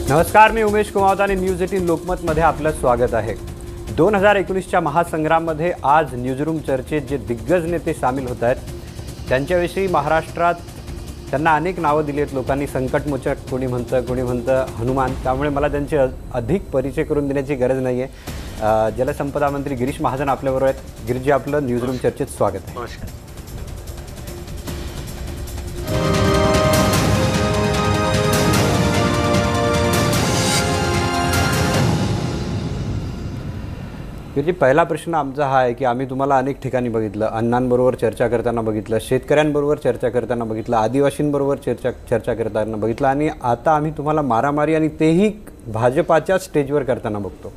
नमस्कार, मी उमेश कुमावत आणि न्यूज 18 लोकमतमध्ये आपलं स्वागत आहे। 2019च्या महासंग्राममध्ये आज न्यूजरूम चर्चेत जे दिग्गज नेते सामील होत आहेत त्यांच्याविषयी महाराष्ट्रात त्यांना अनेक नावं दिली आहेत लोकांनी। संकटमोचक कोणी म्हणतं हनुमान, त्यामुळे मला त्यांचे अधिक परिचय करून देण्याची गरज नाही आहे। जलसंपदा मंत्री गिरीश महाजन आपल्याबरोबर आहेत। गिरीजी, आपलं न्यूजरूम चर्चेत स्वागत आहे। नमस्कार। गिरीजी, पहिला प्रश्न आमचा हा आहे की आम्ही तुम्हाला अनेक ठिकाणी बघितलं, अण्णांबरोबर चर्चा करताना बघितलं, शेतकऱ्यांबरोबर चर्चा करताना बघितलं, आदिवासींबरोबर चर्चा करताना बघितलं आणि आता आम्ही तुम्हाला मारामारी आणि तेही भाजपाच्या स्टेजवर करताना बघतो।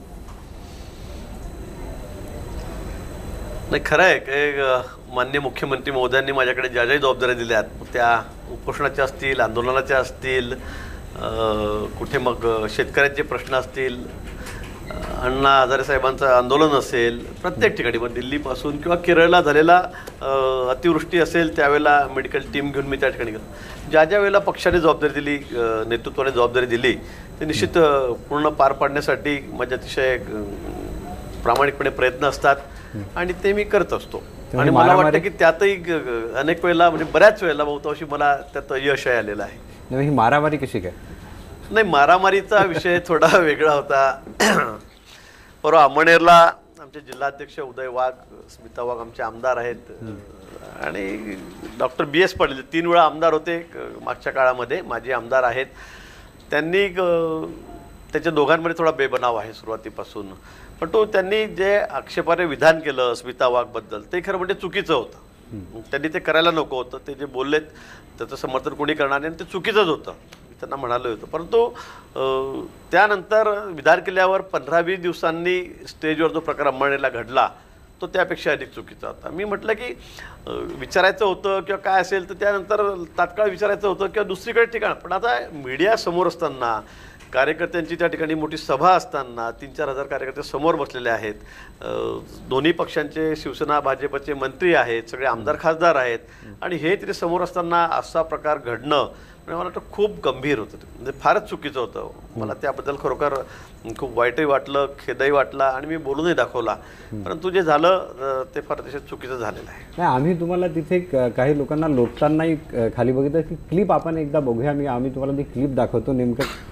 नाही, खरं आहे की माननीय मुख्यमंत्री महोदयांनी माझ्याकडे ज्या ज्या जबाबदाऱ्या दिल्या आहेत त्या उपोषणाच्या असतील, आंदोलनाच्या असतील, कुठे मग शेतकऱ्यांचे प्रश्न असतील, अण्णा हजारे साहेबांचं आंदोलन असेल, प्रत्येक ठिकाणी मग दिल्लीपासून किंवा केरळला झालेला अतिवृष्टी असेल त्यावेळेला मेडिकल टीम घेऊन मी त्या ठिकाणी गेलो। ज्या ज्या वेळेला पक्षाने जबाबदारी दिली, नेतृत्वाने जबाबदारी दिली ते निश्चित पूर्ण पार पाडण्यासाठी माझे अतिशय प्रामाणिकपणे प्रयत्न असतात आणि ते मी करत असतो। आणि मला वाटतं की त्यातही अनेक वेळेला म्हणजे बऱ्याच वेळेला बहुतांशी मला त्यात यश आलेलं आहे। ही मारामारी कशी काय? नाही, मारामारीचा विषय थोडा वेगळा होता। परवा अमळनेरला आमचे जिल्हाध्यक्ष उदय वाघ, स्मिता वाघ आमचे आमदार आहेत आणि डॉक्टर BS पाटील 3 वेळा आमदार होते मागच्या काळामध्ये, माझे आमदार आहेत। त्यांनी त्याच्या दोघांमध्ये थोडा बेबनाव आहे सुरुवातीपासून, पण त्यांनी जे आक्षेपार्ह विधान केलं स्मिता वाघबद्दल ते खरं म्हणजे चुकीचं होतं। त्यांनी ते करायला नको होतं। ते जे बोललेत त्याचं समर्थन कोणी करणार नाही, ते चुकीचंच होतं, त्यांना म्हणालो होतं। परंतु त्यानंतर विधान केल्यावर 15-20 दिवसांनी स्टेजवर जो प्रकार अंमळनेरला घडला तो त्यापेक्षा अधिक चुकीचा होता। मी म्हटलं की विचारायचं होतं किंवा काय असेल तर त्यानंतर तात्काळ विचारायचं होतं किंवा दुसरीकडे ठिकाण, पण आता मीडिया समोर असताना, कार्यकर्त्यांची त्या ठिकाणी मोठी सभा असताना 3-4 हजार कार्यकर्ते समोर बसलेले आहेत, दोन्ही पक्षांचे शिवसेना भाजपचे मंत्री आहेत, सगळे आमदार खासदार आहेत आणि हे तिथे समोर असताना असा प्रकार घडणं मला वाटतं खूप गंभीर होतं, म्हणजे फारच चुकीचं होतं। मला त्याबद्दल खरोखर खूप वाईटही वाटलं, खेदही वाटला आणि मी बोलूनही दाखवला, परंतु जे झालं ते फार अतिशय चुकीचं झालेलं आहे। नाही, आम्ही तुम्हाला तिथे काही लोकांना लोटतानाही खाली बघितलं की क्लिप आपण एकदा बघूया। आम्ही तुम्हाला ती क्लिप दाखवतो नेमकं।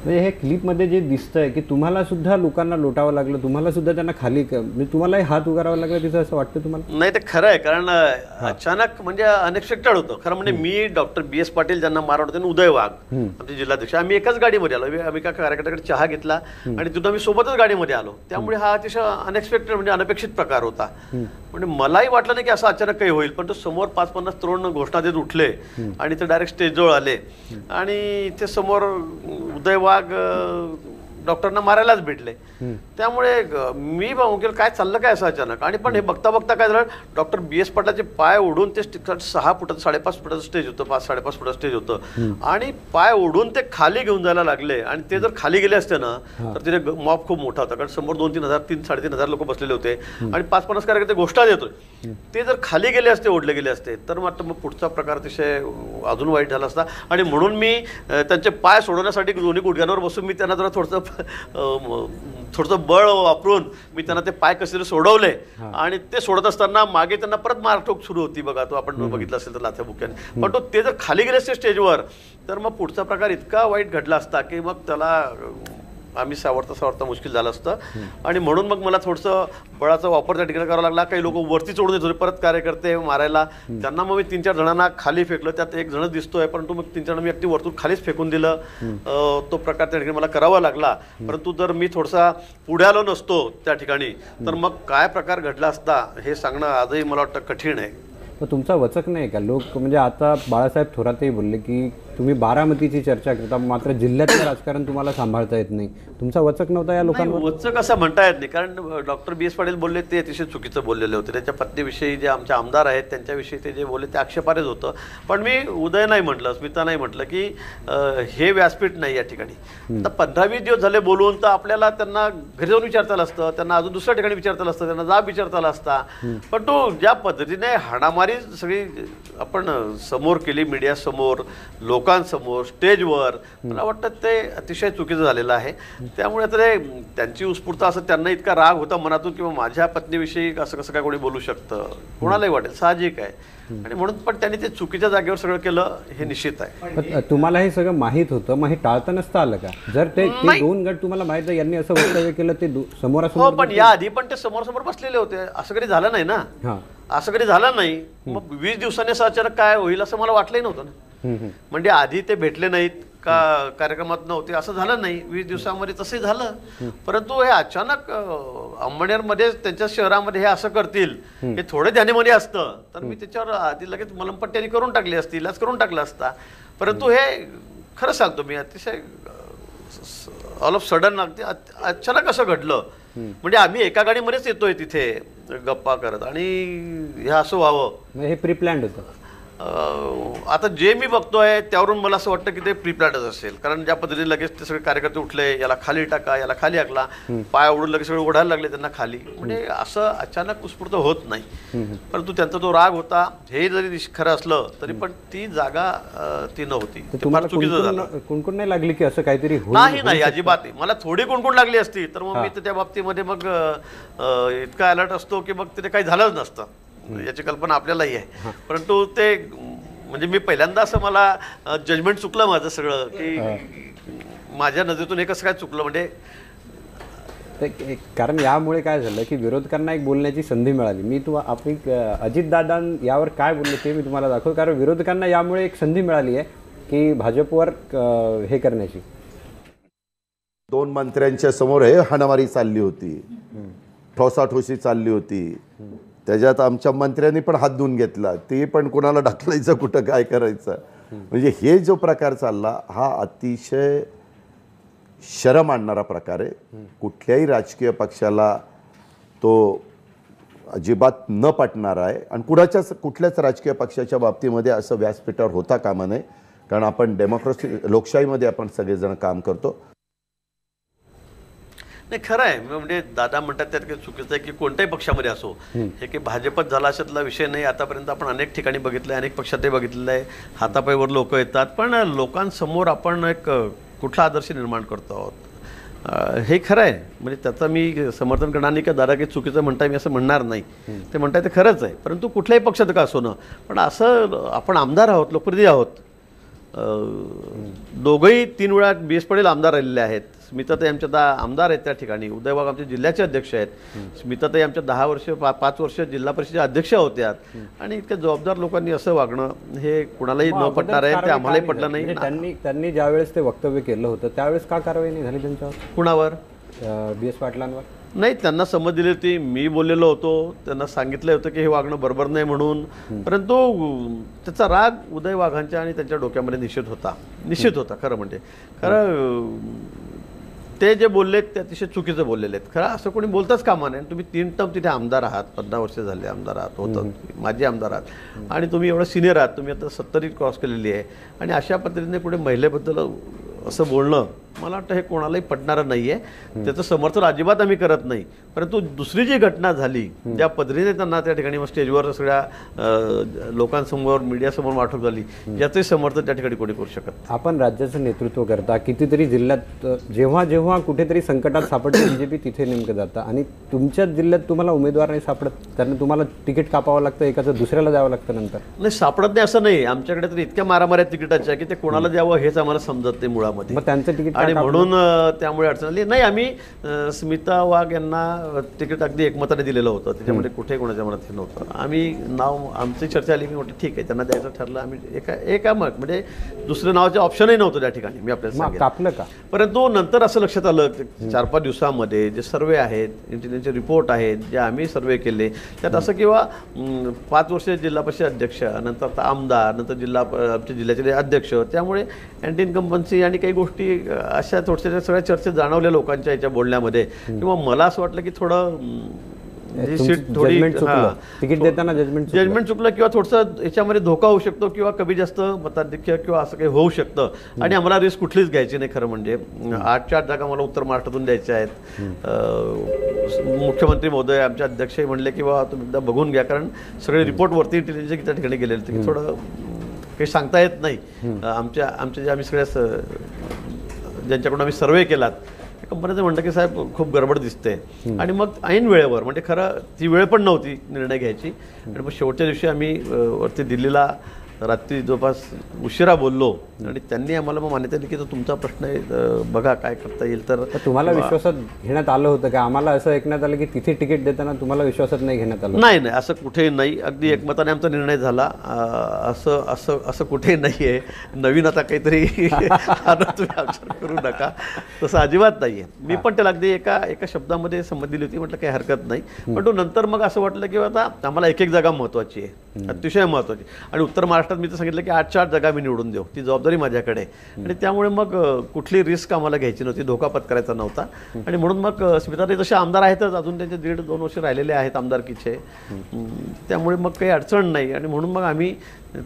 म्हणजे हे क्लिपमध्ये जे दिसतंय की तुम्हाला सुद्धा लोकांना लोटावं लागलं, तुम्हाला सुद्धा त्यांना खाली म्हणजे तुम्हालाही हात उगारावा लागला तिथं, असं वाटतं तुम्हाला? नाही, ते खरं आहे, कारण अचानक म्हणजे अनएक्सपेक्टेड होतं खरं म्हणजे। मी डॉक्टर BS पाटील ज्यांना मारत होते, उदय वाघ आमचे जिल्हाध्यक्ष, आम्ही एकाच गाडीमध्ये आलो। आम्ही एका कार्यकर्त्याकडे चहा घेतला आणि तिथून आम्ही सोबतच गाडीमध्ये आलो, त्यामुळे हा अतिशय अनएक्सपेक्टेड म्हणजे अनपेक्षित प्रकार होता। म्हणजे मलाही वाटलं नाही की असं अचानक काही होईल, पण तो समोर 5-50 तरुण घोषणा देत उठले आणि ते डायरेक्ट स्टेजजवळ आले आणि इथे समोर उदय वाघ डॉक्टरना मारायलाच भेटले। त्यामुळे मी बघून काय चाललं काय असं अचानक, आणि पण हे बघता बघता काय झालं, डॉक्टर BS पाटलाचे पाय ओढून ते 6 फुटाचं 5.5 फुटाचं स्टेज होतं, 5-5.5 फुटाचं स्टेज होतं आणि पाय ओढून ते खाली घेऊन जायला लागले। आणि ते जर खाली गेले असते ना तर तिथे मॉब खूप मोठा होता, कारण समोर 2-3 हजार 3-3.5 हजार लोक बसलेले होते आणि 5-50 कार्यकर्ते घोषणा देतोय। ते जर खाली गेले असते, ओढले गेले असते तर मात्र मग पुढचा प्रकार अतिशय अजून वाईट झाला असता। आणि म्हणून मी त्यांचे पाय सोडवण्यासाठी दोन्ही गुडघ्यांवर बसून मी त्यांना जरा थोडंसं बळ वापरून मी त्यांना ते पाय कसे तरी सोडवले आणि ते सोडत असताना मागे त्यांना परत मारठोक सुरू होती बघा, तो आपण बघितला असेल तर लाथ्या बुक्याने। पण ते जर खाली गेले असते स्टेजवर तर मग पुढचा प्रकार इतका वाईट घडला असता की मग त्याला आम्ही सावरता मुश्किल झालं असतं। आणि म्हणून मग मला थोडंसं बळाचा वापर त्या ठिकाणी करावा लागला। काही लोक वरती चढून येत होते परत कार्यकर्ते मारायला, त्यांना मग मी 3-4 जणांना खाली फेकलं, त्यात एक जणच दिसतोय, परंतु मग 3 जण मी अगदी वरतून खालीच फेकून दिलं। तो प्रकार त्या ठिकाणी मला करावा लागला, परंतु जर मी थोडासा पुढे आलो नसतो त्या ठिकाणी तर मग काय प्रकार घडला असता हे सांगणं आजही मला वाटतं कठीण आहे। मग तुमचा वचक नाही का? लोक म्हणजे आता बाळासाहेब थोरातही बोलले की तुम्ही बारामतीची चर्चा करता, मात्र जिल्ह्यातलं राजकारण तुम्हाला सांभाळता येत नाही. तुमचा वचक नव्हता या लोकांवर? वचक असं म्हणता येत नाही, कारण डॉक्टर बी एस पाटील बोलले ते अतिशय चुकीचं बोललेले होते. त्याच्या पत्नीविषयी जे आमचे आमदार आहेत त्यांच्याविषयी ते जे बोलले ते आक्षेपार्हच होतं. पण मी उदय नाही म्हटलं, स्मिता नाही म्हटलं की हे व्यासपीठ नाही या ठिकाणी. आता 15-20 दिवस झाले बोलून, तर आपल्याला त्यांना घरी जाऊन विचारता आलं असतं, त्यांना अजून दुसऱ्या ठिकाणी विचारता आलं असतं, त्यांना जाब विचारता आला असता. पण तो ज्या पद्धतीने हाणामारी सगळी आपण समोर केली, मीडियासमोर, लोकांसमोर, स्टेजवर, मला वाटतं ते अतिशय चुकीचं झालेलं आहे. त्यामुळे तर त्यांची उत्स्फूर्त असं त्यांना इतका राग होता मनातून किंवा माझ्या पत्नीविषयी असं कसं काय कोणी बोलू शकतं, कोणालाही वाटेल, साहजिक आहे. आणि म्हणून पण त्यांनी ते चुकीच्या जागेवर सगळं केलं हे निश्चित आहे. तुम्हाला हे सगळं माहीत होतं, मग हे टाळता नसतं आलं का? जर ते 2 गट तुम्हाला माहित आहे, यांनी असं वक्तव्य केलं, ते समोरासमोर. हो, पण या आधी पण ते समोर बसलेले होते, असं कधी झालं नाही ना. असं कधी झालं नाही. मग 20 दिवसांनी असं अचानक काय होईल असं मला वाटलंही नव्हतं ना. म्हणजे आधी ते भेटले नाहीत का, कार्यक्रमात नव्हते, असं झालं नाही. 20 दिवसामध्ये तसंही झालं. परंतु हे अचानक अंमळनेरमध्ये, त्यांच्या शहरामध्ये हे असं करतील हे थोडे ध्यानीमध्ये असतं तर मी त्याच्यावर आधी लगेच मलमपट्ट्याने करून टाकली असती, इलाज करून टाकला असता. परंतु हे खरं सांगतो मी, अतिशय ऑल ऑफ सडन अचानक असं घडलं. म्हणजे आम्ही एका गाडीमध्येच येतोय तिथे गप्पा करत, आणि हे असं व्हावं हे प्री प्लॅन्ड होतं. आता जे मी बघतोय त्यावरून मला असं वाटतं की ते प्रीप्लॅनच असेल. कारण ज्या पद्धतीने लगेच ते सगळे कार्यकर्ते उठले, याला खाली टाका, याला खाली हाकला, पाय ओढून लगेच सगळे ओढायला लागले त्यांना खाली. म्हणजे असं अचानक उत्स्फूर्त होत नाही. परंतु त्यांचा तो राग होता, हे जरी खरं असलं तरी पण ती जागा ती नव्हती. तुम्हाला चुकीचं झालं. कुणकुण नाही लागली की असं काहीतरी नाही, अजिबात नाही. मला थोडी कुणकुण लागली असती तर मग मी तर त्या बाबतीमध्ये मग इतका अलर्ट असतो की मग तिथे काही झालंच नसतं, याची कल्पना आपल्यालाही आहे. परंतु ते म्हणजे मी पहिल्यांदा असं मला जजमेंट चुकलं माझं सगळं, की माझ्या नजरेतून हे कसं काय चुकलं. म्हणजे कारण यामुळे काय झालं की विरोधकांना एक बोलण्याची संधी मिळाली. मी आपण अजितदादा यावर काय बोलले ते मी तुम्हाला दाखवतो. कारण विरोधकांना यामुळे एक संधी मिळाली आहे की भाजपवर हे करण्याची. 2 मंत्र्यांच्या समोर हे हाणामारी चालली होती, ठोसाठोशी चालली होती. त्याच्यात आमच्या मंत्र्यांनी पण हात धुवून घेतला, ते पण कोणाला ढकलायचं, कुठं काय करायचं. म्हणजे हे जो प्रकार चालला हा अतिशय शरम आणणारा प्रकार आहे. कुठल्याही राजकीय पक्षाला तो अजिबात न पटणारा आहे. आणि कुठल्याच राजकीय पक्षाच्या बाबतीमध्ये असं व्यासपीठावर होता कामा नये. कारण आपण डेमोक्रेसी, लोकशाहीमध्ये आपण सगळेजण काम करतो. नाही, खरं आहे. म्हणजे दादा म्हणतात त्यात काही चुकीचं आहे की कोणत्याही पक्षामध्ये असो, हे की भाजपत झाला अशातला विषय नाही. आतापर्यंत आपण अनेक ठिकाणी बघितलं आहे, अनेक पक्षातही बघितलेलं आहे, हातापायवर लोक येतात. पण लोकांसमोर आपण एक कुठला आदर्श निर्माण करतो आहोत हे खरं आहे. म्हणजे त्याचं मी समर्थन करणार नाही की दादा काही चुकीचं म्हणताय, मी असं म्हणणार नाही. ते म्हणताय ते खरंच आहे. परंतु कुठल्याही पक्षात का असो ना, पण असं आपण आमदार आहोत, लोकप्रतिनिधी आहोत. दोघंही 3 वेळा बी एस पाटील आमदार राहिलेले आहेत. स्मिताताई आमच्या आमदार आहेत त्या ठिकाणी. उदय वाघ आमचे जिल्ह्याचे अध्यक्ष आहेत. स्मिताताई आमच्या 10 वर्ष 5 वर्ष जिल्हा परिषदेच्या अध्यक्ष होत्या. आणि इतक्या जबाबदार लोकांनी असं वागणं हे कुणालाही न पटणार आहे. ते आम्हालाही पटलं नाही. त्यांनी ज्यावेळेस ते वक्तव्य केलं होतं त्यावेळेस का कारवाई नाही झाली त्यांच्यावर? कुणावर? बी एस पाटलांवर नाही. त्यांना समज दिली होती, मी बोललेलो होतो, त्यांना सांगितलं होतं की हे वागणं बरोबर नाही म्हणून. परंतु त्याचा राग उदय वाघांच्या आणि त्यांच्या डोक्यामध्ये निश्चित होता. खरं म्हणजे ते जे बोललेत ते अतिशय चुकीचं बोललेले आहेत. खरं असं कोणी बोलताच कामा नाही. तुम्ही 3 टर्म तिथे आमदार आहात, 15 वर्ष झाले आमदार आहात, होतं माजी आमदार आहात, आणि तुम्ही एवढं सिनियर आहात, तुम्ही आता 70 क्रॉस केलेली आहे. आणि अशा पद्धतीने पुढे महिलेबद्दल असं बोलणं मला वाटतं हे कोणालाही पटणारं नाही आहे. त्याचं समर्थन अजिबात आम्ही करत नाही. परंतु दुसरी जी घटना झाली, ज्या पद्धतीने त्यांना त्या ठिकाणी स्टेजवर सगळ्या लोकांसमोर, मीडियासमोर वाटप झाली, याचंही समर्थन त्या ठिकाणी कोणी करू शकत. आपण राज्याचं नेतृत्व करता, कितीतरी जिल्ह्यात जेव्हा जेव्हा कुठेतरी संकटात सापडते बीजेपी तिथे नेमकं जातं. आणि तुमच्या जिल्ह्यात तुम्हाला उमेदवार नाही सापडत, त्यांना तुम्हाला तिकीट कापावं लागतं, एकाचं दुसऱ्याला द्यावं लागतं नंतर. नाही, सापडत नाही असं नाही. आमच्याकडे तर इतक्या मारामाऱ्या तिकिटाच्या की ते कोणाला द्यावं हेच आम्हाला समजत नाही मुळामध्ये. मग त्यांचं तिकीट आणि म्हणून त्यामुळे अडचण आली नाही. आम्ही स्मिता वाघ यांना तिकीट अगदी एकमताने दिलेलं होतं, त्याच्यामध्ये कुठे कोणाच्या मनात हे नव्हतं. आम्ही नाव आमची चर्चा आली की म्हटलं ठीक आहे त्यांना द्यायचं ठरलं. आम्ही एका मग म्हणजे दुसरं नावाचे ऑप्शनही नव्हतं त्या ठिकाणी, मी आपल्याला सांगितलं. का परंतु नंतर असं लक्षात आलं 4-5 दिवसामध्ये जे सर्वे आहेत, इंटेलिजन्सचे रिपोर्ट आहेत, जे आम्ही सर्वे केले त्यात असं किंवा 5 वर्ष जिल्हा परिषद अध्यक्ष, नंतर आता आमदार, नंतर आमच्या जिल्ह्याचे अध्यक्ष, त्यामुळे अँटी इन्कम्बन्सी आणि काही गोष्टी अशा थोड्याशा सगळ्या चर्चेत जाणवल्या लोकांच्या याच्या बोलण्यामध्ये. किंवा मला असं वाटलं की थोडं तिकीट देताना जजमेंट चुकलं किंवा थोडंसं याच्यामध्ये धोका होऊ शकतो किंवा कमी जास्त मताधिक्य किंवा असं काही होऊ शकतं. आणि आम्हाला रिस्क कुठलीच घ्यायची नाही. खरं म्हणजे 8 जागा मला उत्तर महाराष्ट्रातून द्यायच्या आहेत. मुख्यमंत्री महोदय आमचे अध्यक्षही म्हणले की बाबा तुम्ही एकदा बघून घ्या, कारण सगळे रिपोर्ट वरती इंटेलिजन्स त्या ठिकाणी गेलेले होते की थोडं काही सांगता येत नाही. आमच्या जे आम्ही सगळ्या ज्यांच्याकडून आम्ही सर्वे केलात कंपनीचं म्हणतं की साहेब खूप गडबड दिसते. आणि मग ऐन वेळेवर म्हणजे खरं ती वेळ पण नव्हती निर्णय घ्यायची. आणि मग शेवटच्या दिवशी आम्ही वरती दिल्लीला रात्री जवळपास उशिरा बोललो आणि त्यांनी आम्हाला मग मान्यता दिली की तो तुमचा प्रश्न आहे, बघा काय करता येईल. तर तुम्हाला विश्वासात घेण्यात आलं होतं का? आम्हाला असं ऐकण्यात आलं की तिथे तिकीट देताना तुम्हाला विश्वासात नाही घेण्यात आलं? नाही नाही, असं कुठेही नाही. अगदी एकमताने आमचा निर्णय झाला. असं कुठेही नाही आहे. नवीन आता काहीतरी तुम्ही आक्षेप करू नका, तसं अजिबात नाही आहे. मी पण त्याला अगदी एका शब्दामध्ये संमती दिली होती, म्हटलं काही हरकत नाही. पण तो नंतर मग असं वाटलं की आता आम्हाला एक जागा महत्त्वाची आहे, अतिशय महत्त्वाची. आणि उत्तर महाराष्ट्रात मी तर सांगितलं की 8 जागा मी निवडून देऊ, ती जबाबदारी माझ्याकडे. आणि त्यामुळे मग कुठली रिस्क आम्हाला घ्यायची नव्हती, धोका पत्करायचा नव्हता. आणि म्हणून मग स्मिताताई जसे आमदार आहेतच, अजून त्यांचे 1.5-2 वर्ष राहिलेले आहेत आमदारकीचे, त्यामुळे मग काही अडचण नाही. आणि म्हणून मग आम्ही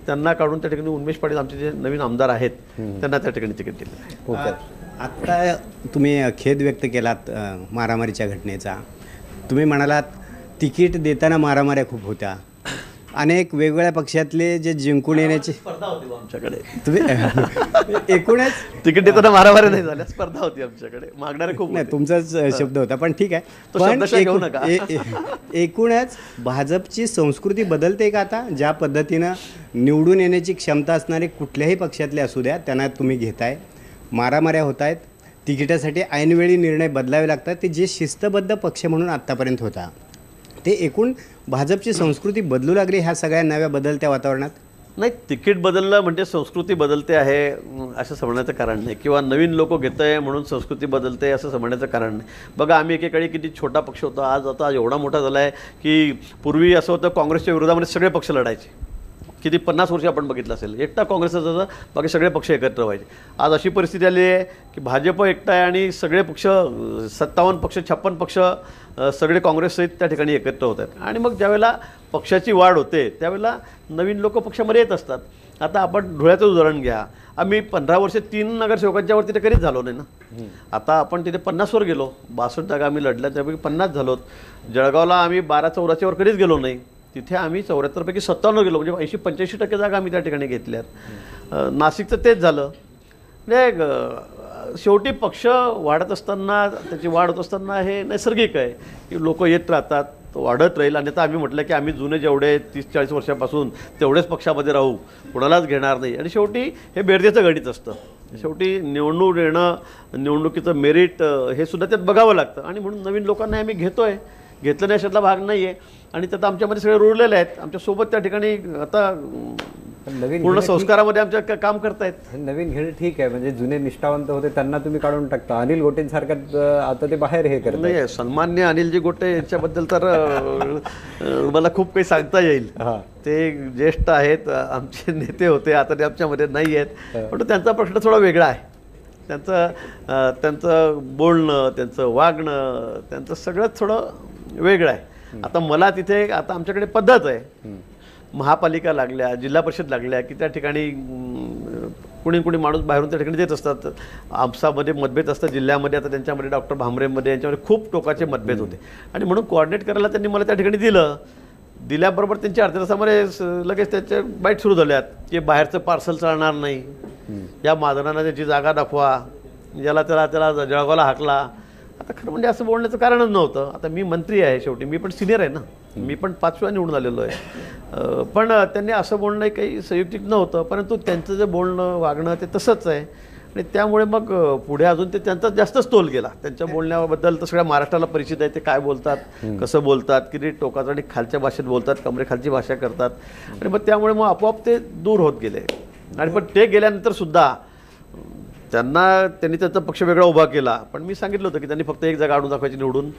त्यांना काढून त्या ठिकाणी उन्मेष पाटील आमचे जे नवीन आमदार आहेत त्यांना त्या ठिकाणी तिकीट दिलं आहे. आत्ता तुम्ही खेद व्यक्त केलात मारामारीच्या घटनेचा. तुम्ही म्हणालात तिकीट देताना मारामाऱ्या खूप होत्या. अनेक वेगवेगळ्या पक्षातले जे जिंकून येण्याची स्पर्धा होती आमच्याकडे. तुम्ही एकूणच तिकीट देताना मारामारी नाही झाल्या, स्पर्धा होती आमच्याकडे. मागणारे खूप नाही, तुमचाच शब्द होता पण ठीक आहे. तो शब्दशः घेऊ नका. एकूणच भाजपची संस्कृती बदलते का आता? ज्या पद्धतीनं निवडून येण्याची क्षमता असणारे कुठल्याही पक्षातले असू द्या त्यांना तुम्ही घेताय, मारामाऱ्या होत आहेत, तिकिटासाठी ऐनवेळी निर्णय बदलावे लागतात. ते जे शिस्तबद्ध पक्ष म्हणून आत्तापर्यंत होता ते एकूण भाजपची संस्कृती बदलू लागली ह्या सगळ्या नव्या बदलत्या वातावरणात? नाही, तिकीट बदललं म्हणजे संस्कृती बदलते आहे असं समजण्याचं कारण नाही, किंवा नवीन लोक घेत आहे म्हणून संस्कृती बदलते असं समजण्याचं कारण नाही. बघा, आम्ही एकेकाळी किती छोटा पक्ष होता, आज एवढा मोठा झाला आहे की पूर्वी असं होतं काँग्रेसच्या विरोधामध्ये सगळे पक्ष लढायचे. किती 50 वर्ष आपण बघितलं असेल, एकटा काँग्रेसचा होता, बाकी सगळे पक्ष एकत्र व्हायचे. आज अशी परिस्थिती आली आहे की भाजप एकटा आहे आणि सगळे पक्ष 57 पक्ष 56 पक्ष सगळे काँग्रेससहित त्या ठिकाणी एकत्र होत आहेत. आणि मग ज्यावेळेला पक्षाची वाढ होते त्यावेळेला नवीन लोक पक्षामध्ये येत असतात. आता आपण धुळ्याचं उदाहरण घ्या. आम्ही 15 वर्ष 3 नगरसेवकांच्यावरती तर कधीच झालो नाही ना. आता आपण तिथे 50वर गेलो, 62 जागा आम्ही लढल्या, त्यापैकी 50 झालोत. जळगावला आम्ही 12-14च्या वर कधीच गेलो नाही, तिथे आम्ही 74 पैकी 57 गेलो, म्हणजे 80-85% जागा आम्ही त्या ठिकाणी घेतल्यात. नाशिकचं तेच झालं. म्हणजे शेवटी पक्ष वाढत असताना, त्याची वाढ होत असताना हे नैसर्गिक आहे की लोक येत राहतात, वाढत राहील. आणि आता आम्ही म्हटलं की आम्ही जुने जेवढे 30-40 वर्षापासून तेवढेच पक्षामध्ये राहू, कोणालाच घेणार नाही. आणि शेवटी हे बेरजेचं गणित असतं. शेवटी निवडणूक येणं, निवडणुकीचं मेरिट हे सुद्धा त्यात बघावं लागतं. आणि म्हणून नवीन लोकांना आम्ही घेतोय, घेतलं नाही अशातला भाग नाही आहे. आणि त्यात आमच्यामध्ये सगळे रुळलेले आहेत, आमच्यासोबत त्या ठिकाणी आता पूर्ण संस्कारामध्ये आमच्या काम करतायत. नवीन घेणं ठीक आहे, म्हणजे जुने निष्ठावंत होते त्यांना तुम्ही काढून टाकता. अनिल गोटेंसारखं आता ते बाहेर हे करत नाही. सन्मान्य अनिलजी गोटे यांच्याबद्दल तर मला खूप काही सांगता येईल. ते ज्येष्ठ आहेत, आमचे नेते होते, आता ते आमच्यामध्ये नाही आहेत. पण त्यांचा प्रश्न थोडा वेगळा आहे. त्यांचं बोलणं, त्यांचं वागणं, त्यांचं सगळंच थोडं वेगळं आहे. आता मला तिथे आता आमच्याकडे पद्धत आहे, महापालिका लागल्या, जिल्हा परिषद लागल्या की त्या ठिकाणी कुणी माणूस बाहेरून त्या ठिकाणी देत असतात. आपसामध्ये मतभेद असतात जिल्ह्यामध्ये. आता त्यांच्यामध्ये डॉक्टर भामरेमध्ये यांच्यामध्ये खूप टोकाचे मतभेद होते. आणि म्हणून कोऑर्डिनेट करायला त्यांनी मला त्या ठिकाणी दिल्याबरोबर त्यांच्या अर्थतासामध्ये लगेच त्याचे बाईट सुरू झाल्यात की बाहेरचं पार्सल चालणार नाही, या मादनानं त्याची जागा दाखवा, ज्याला त्याला जळगावला हाकला. आता खरं म्हणजे असं बोलण्याचं कारणच नव्हतं. आता मी मंत्री आहे, शेवटी मी पण सिनियर आहे ना, मी पण 5 वेळा निवडून आलेलो आहे. पण त्यांनी असं बोलणं काही संयुक्तिक नव्हतं. परंतु त्यांचं जे बोलणं वागणं ते तसंच आहे. आणि त्यामुळे मग पुढे अजून ते त्यांचा जास्तच तोल गेला. त्यांच्या बोलण्याबद्दल तर सगळ्या महाराष्ट्राला परिचित आहे, ते काय बोलतात, कसं बोलतात, किती टोकाचं आणि खालच्या भाषेत बोलतात, कमरेखालची भाषा करतात. आणि मग त्यामुळे मग आपोआप ते दूर होत गेले. आणि पण ते गेल्यानंतर सुद्धा त्यांनी त्यांचा पक्ष वेगळा उभा केला. पण मी सांगितलं होतं की त्यांनी फक्त एक जागा आणून दाखवायची निवडून,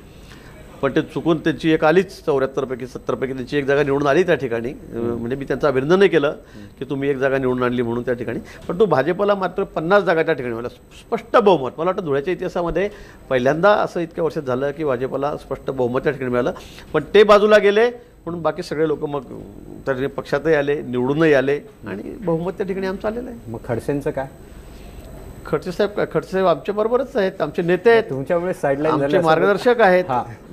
पण ते चुकून त्यांची एक आलीच. 74पैकी 70पैकी त्यांची एक जागा निवडून आली त्या ठिकाणी. म्हणजे मी त्यांचं अभिनंदन नाही केलं की तुम्ही एक जागा निवडून आणली म्हणून त्या ठिकाणी, पण तो भाजपला मात्र 50 जागा त्या ठिकाणी मला स्पष्ट बहुमत. मला वाटतं धुळ्याच्या इतिहासामध्ये पहिल्यांदा असं इतक्या वर्षात झालं की भाजपला स्पष्ट बहुमत त्या ठिकाणी मिळालं. पण ते बाजूला गेले म्हणून बाकी सगळे लोक मग त्या ठिकाणी पक्षातही आले, निवडूनही आले आणि बहुमत त्या ठिकाणी आमचं आलेलं आहे. मग खडसेंचं काय? खडसे साहेब आमच्या बरोबरच आहेत, आमचे नेते आहेत, तुमच्यामुळे साईडलाईन आमचे मार्गदर्शक आहेत.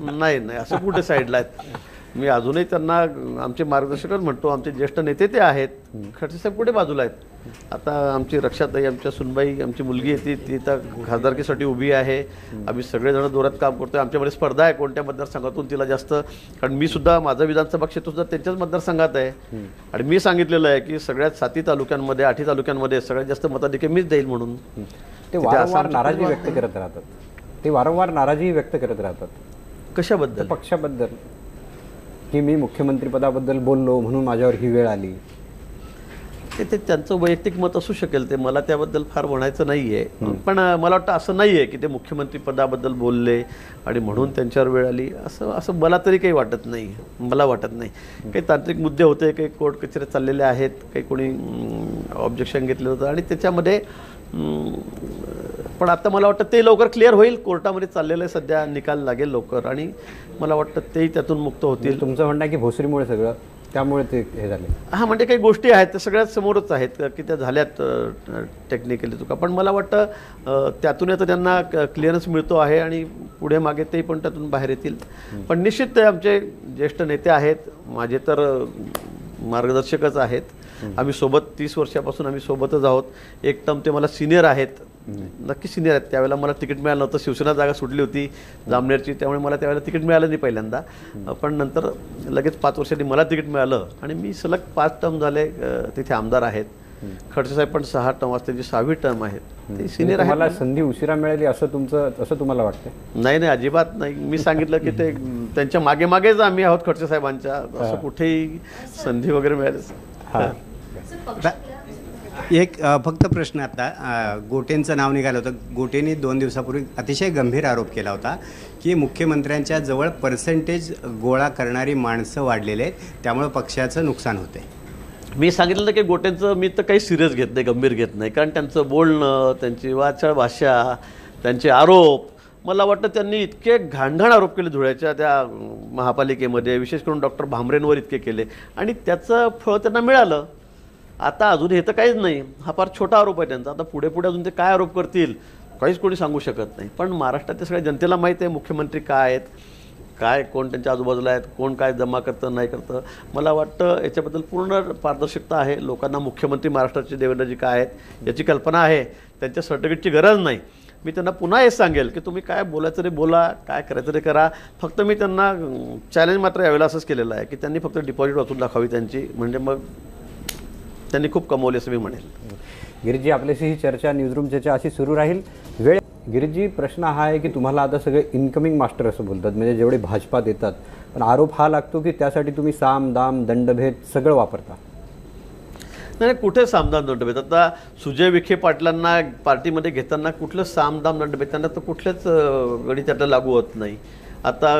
नाही नाही, असं कुठे साईडला आहेत. मी अजूनही त्यांना आमचे मार्गदर्शकच म्हणतो. आमचे ज्येष्ठ नेते ते आहेत. खडसे साहेब कुठे बाजूला आहेत? आता आमची रक्षाताई, आमच्या सुनबाई, आमची मुलगी आहे ती तर खासदारकीसाठी उभी आहे. आम्ही सगळेजण जोरात काम करतोय. आमच्यामध्ये स्पर्धा आहे कोणत्या मतदारसंघातून तिला जास्त, कारण मी सुद्धा माझं विधानसभा क्षेत्र सुद्धा त्यांच्याच मतदारसंघात आहे. आणि मी सांगितलेलं आहे की सगळ्यात 7 तालुक्यांमध्ये 8 तालुक्यांमध्ये सगळ्यात जास्त मताधिक्य मीच देईल म्हणून. ते वारंवार नाराजी व्यक्त करत राहतात. ते वारंवार नाराजी व्यक्त करत राहतात. कशाबद्दल? पक्षाबद्दल, की मी मुख्यमंत्रीपदाबद्दल बोललो म्हणून माझ्यावर ही वेळ आली. ते त्यांचं वैयक्तिक मत असू शकेल, ते मला त्याबद्दल फार म्हणायचं नाही आहे. पण मला वाटतं असं नाही आहे की ते मुख्यमंत्रीपदाबद्दल बोलले आणि म्हणून त्यांच्यावर वेळ आली, असं मला तरी काही वाटत नाही. मला वाटत नाही. काही तांत्रिक मुद्दे होते, काही कोर्ट कचेऱ्या चाललेल्या आहेत, काही कोणी ऑब्जेक्शन घेतलं होतं आणि त्याच्यामध्ये पण आता मला वाटतं ते लवकर क्लिअर होईल. कोर्टामध्ये चाललेलं आहे सध्या, निकाल लागेल लवकर आणि मला वाटतं तेही त्यातून मुक्त होतील. तुमचं म्हणणं आहे की भोसरीमुळे सगळं, त्यामुळे ते हे झाले? हां, म्हणजे काही गोष्टी आहेत त्या सगळ्यात समोरच आहेत की त्या झाल्यात टेक्निकली चुका, पण मला वाटतं त्यातून आता त्यांना क्लिअरन्स मिळतो आहे आणि पुढे मागे तेही पण त्यातून बाहेर येतील. पण निश्चित ते आमचे ज्येष्ठ नेते आहेत, माझे तर मार्गदर्शकच आहेत. आम्ही सोबत 30 वर्षापासून आम्ही सोबतच आहोत. एक टर्म ते मला सिनियर आहेत, नक्की सिनियर आहेत. त्यावेळेला मला तिकीट मिळालं नव्हतं, शिवसेना जागा सुटली होती जामनेरची, त्यामुळे मला त्यावेळेला तिकीट मिळालं नाही पहिल्यांदा. पण नंतर लगेच 5 वर्षांनी मला तिकीट मिळालं आणि मी सलग 5 टर्म झाले तिथे आमदार आहेत. खडसे साहेब पण 6 टर्म असते, जी 6वी टर्म आहेत. ते सिनियर आहेत. मला संधी उशिरा मिळाली असं तुम्हाला वाटतं? नाही नाही, अजिबात नाही. मी सांगितलं की ते त्यांच्या मागे मागेच आम्ही आहोत खडसे साहेबांच्या, असं कुठेही संधी वगैरे मिळाली. एक फक्त प्रश्न आता गोटेंचं नाव निघालं होतं. गोटेंनी 2 दिवसापूर्वी अतिशय गंभीर आरोप केला होता की मुख्यमंत्र्यांच्या जवळ पर्सेंटेज गोळा करणारी माणसं वाढलेली आहेत, त्यामुळे पक्षाचं नुकसान होते. मी सांगितलं की गोटेंचं मी तर काही सिरियस घेत नाही, गंभीर घेत नाही. कारण त्यांचं बोलणं, त्यांची वाचाळ भाषा, त्यांचे आरोप, मला वाटतं त्यांनी इतके घाणघाण आरोप केले धुळ्याच्या त्या महापालिकेमध्ये, विशेष करून डॉक्टर भामरेंवर इतके केले आणि त्याचं फळ त्यांना मिळालं. आता अजून हे तर काहीच नाही, हा फार छोटा आरोप आहे त्यांचा. आता पुढे पुढे अजून ते काय आरोप करतील काहीच कोणी सांगू शकत नाही. पण महाराष्ट्रातल्या सगळ्या जनतेला माहीत आहे मुख्यमंत्री काय आहेत, काय कोण त्यांच्या आजूबाजूला आहेत, कोण काय जमा करतं नाही करतं. मला वाटतं याच्याबद्दल पूर्ण पारदर्शकता आहे. लोकांना मुख्यमंत्री महाराष्ट्राचे देवेंद्रजी काय आहेत याची कल्पना आहे. त्यांच्या सर्टिफिकेटची गरज नाही. मी त्यांना पुन्हा हेच सांगेल की तुम्ही काय बोलायचं रे बोला, काय करायचं रे करा. फक्त मी त्यांना चॅलेंज मात्र यावेळेला असंच केलेलं आहे की त्यांनी फक्त डिपॉझिट वाचून दाखवावी त्यांची, म्हणजे मग त्यांनी खूप कमवले असं मी म्हणेल. गिरीजी, आपल्याशी ही चर्चा, न्यूजरूम चर्चा अशी सुरू राहील. वेळ गिरीजी, प्रश्न हा आहे की तुम्हाला आता सगळे इनकमिंग मास्टर असं बोलतात, म्हणजे जेवढे भाजपात येतात, पण आरोप हा लागतो की त्यासाठी तुम्ही साम दाम दंडभेद सगळं वापरता. नाही, कुठे सामदाम दंडभेद? आता सुजय विखे पाटलांना पार्टीमध्ये घेताना कुठलं सामदाम दंडभेद, त्यांना तर कुठलेच गडी त्याला लागू होत नाही. आता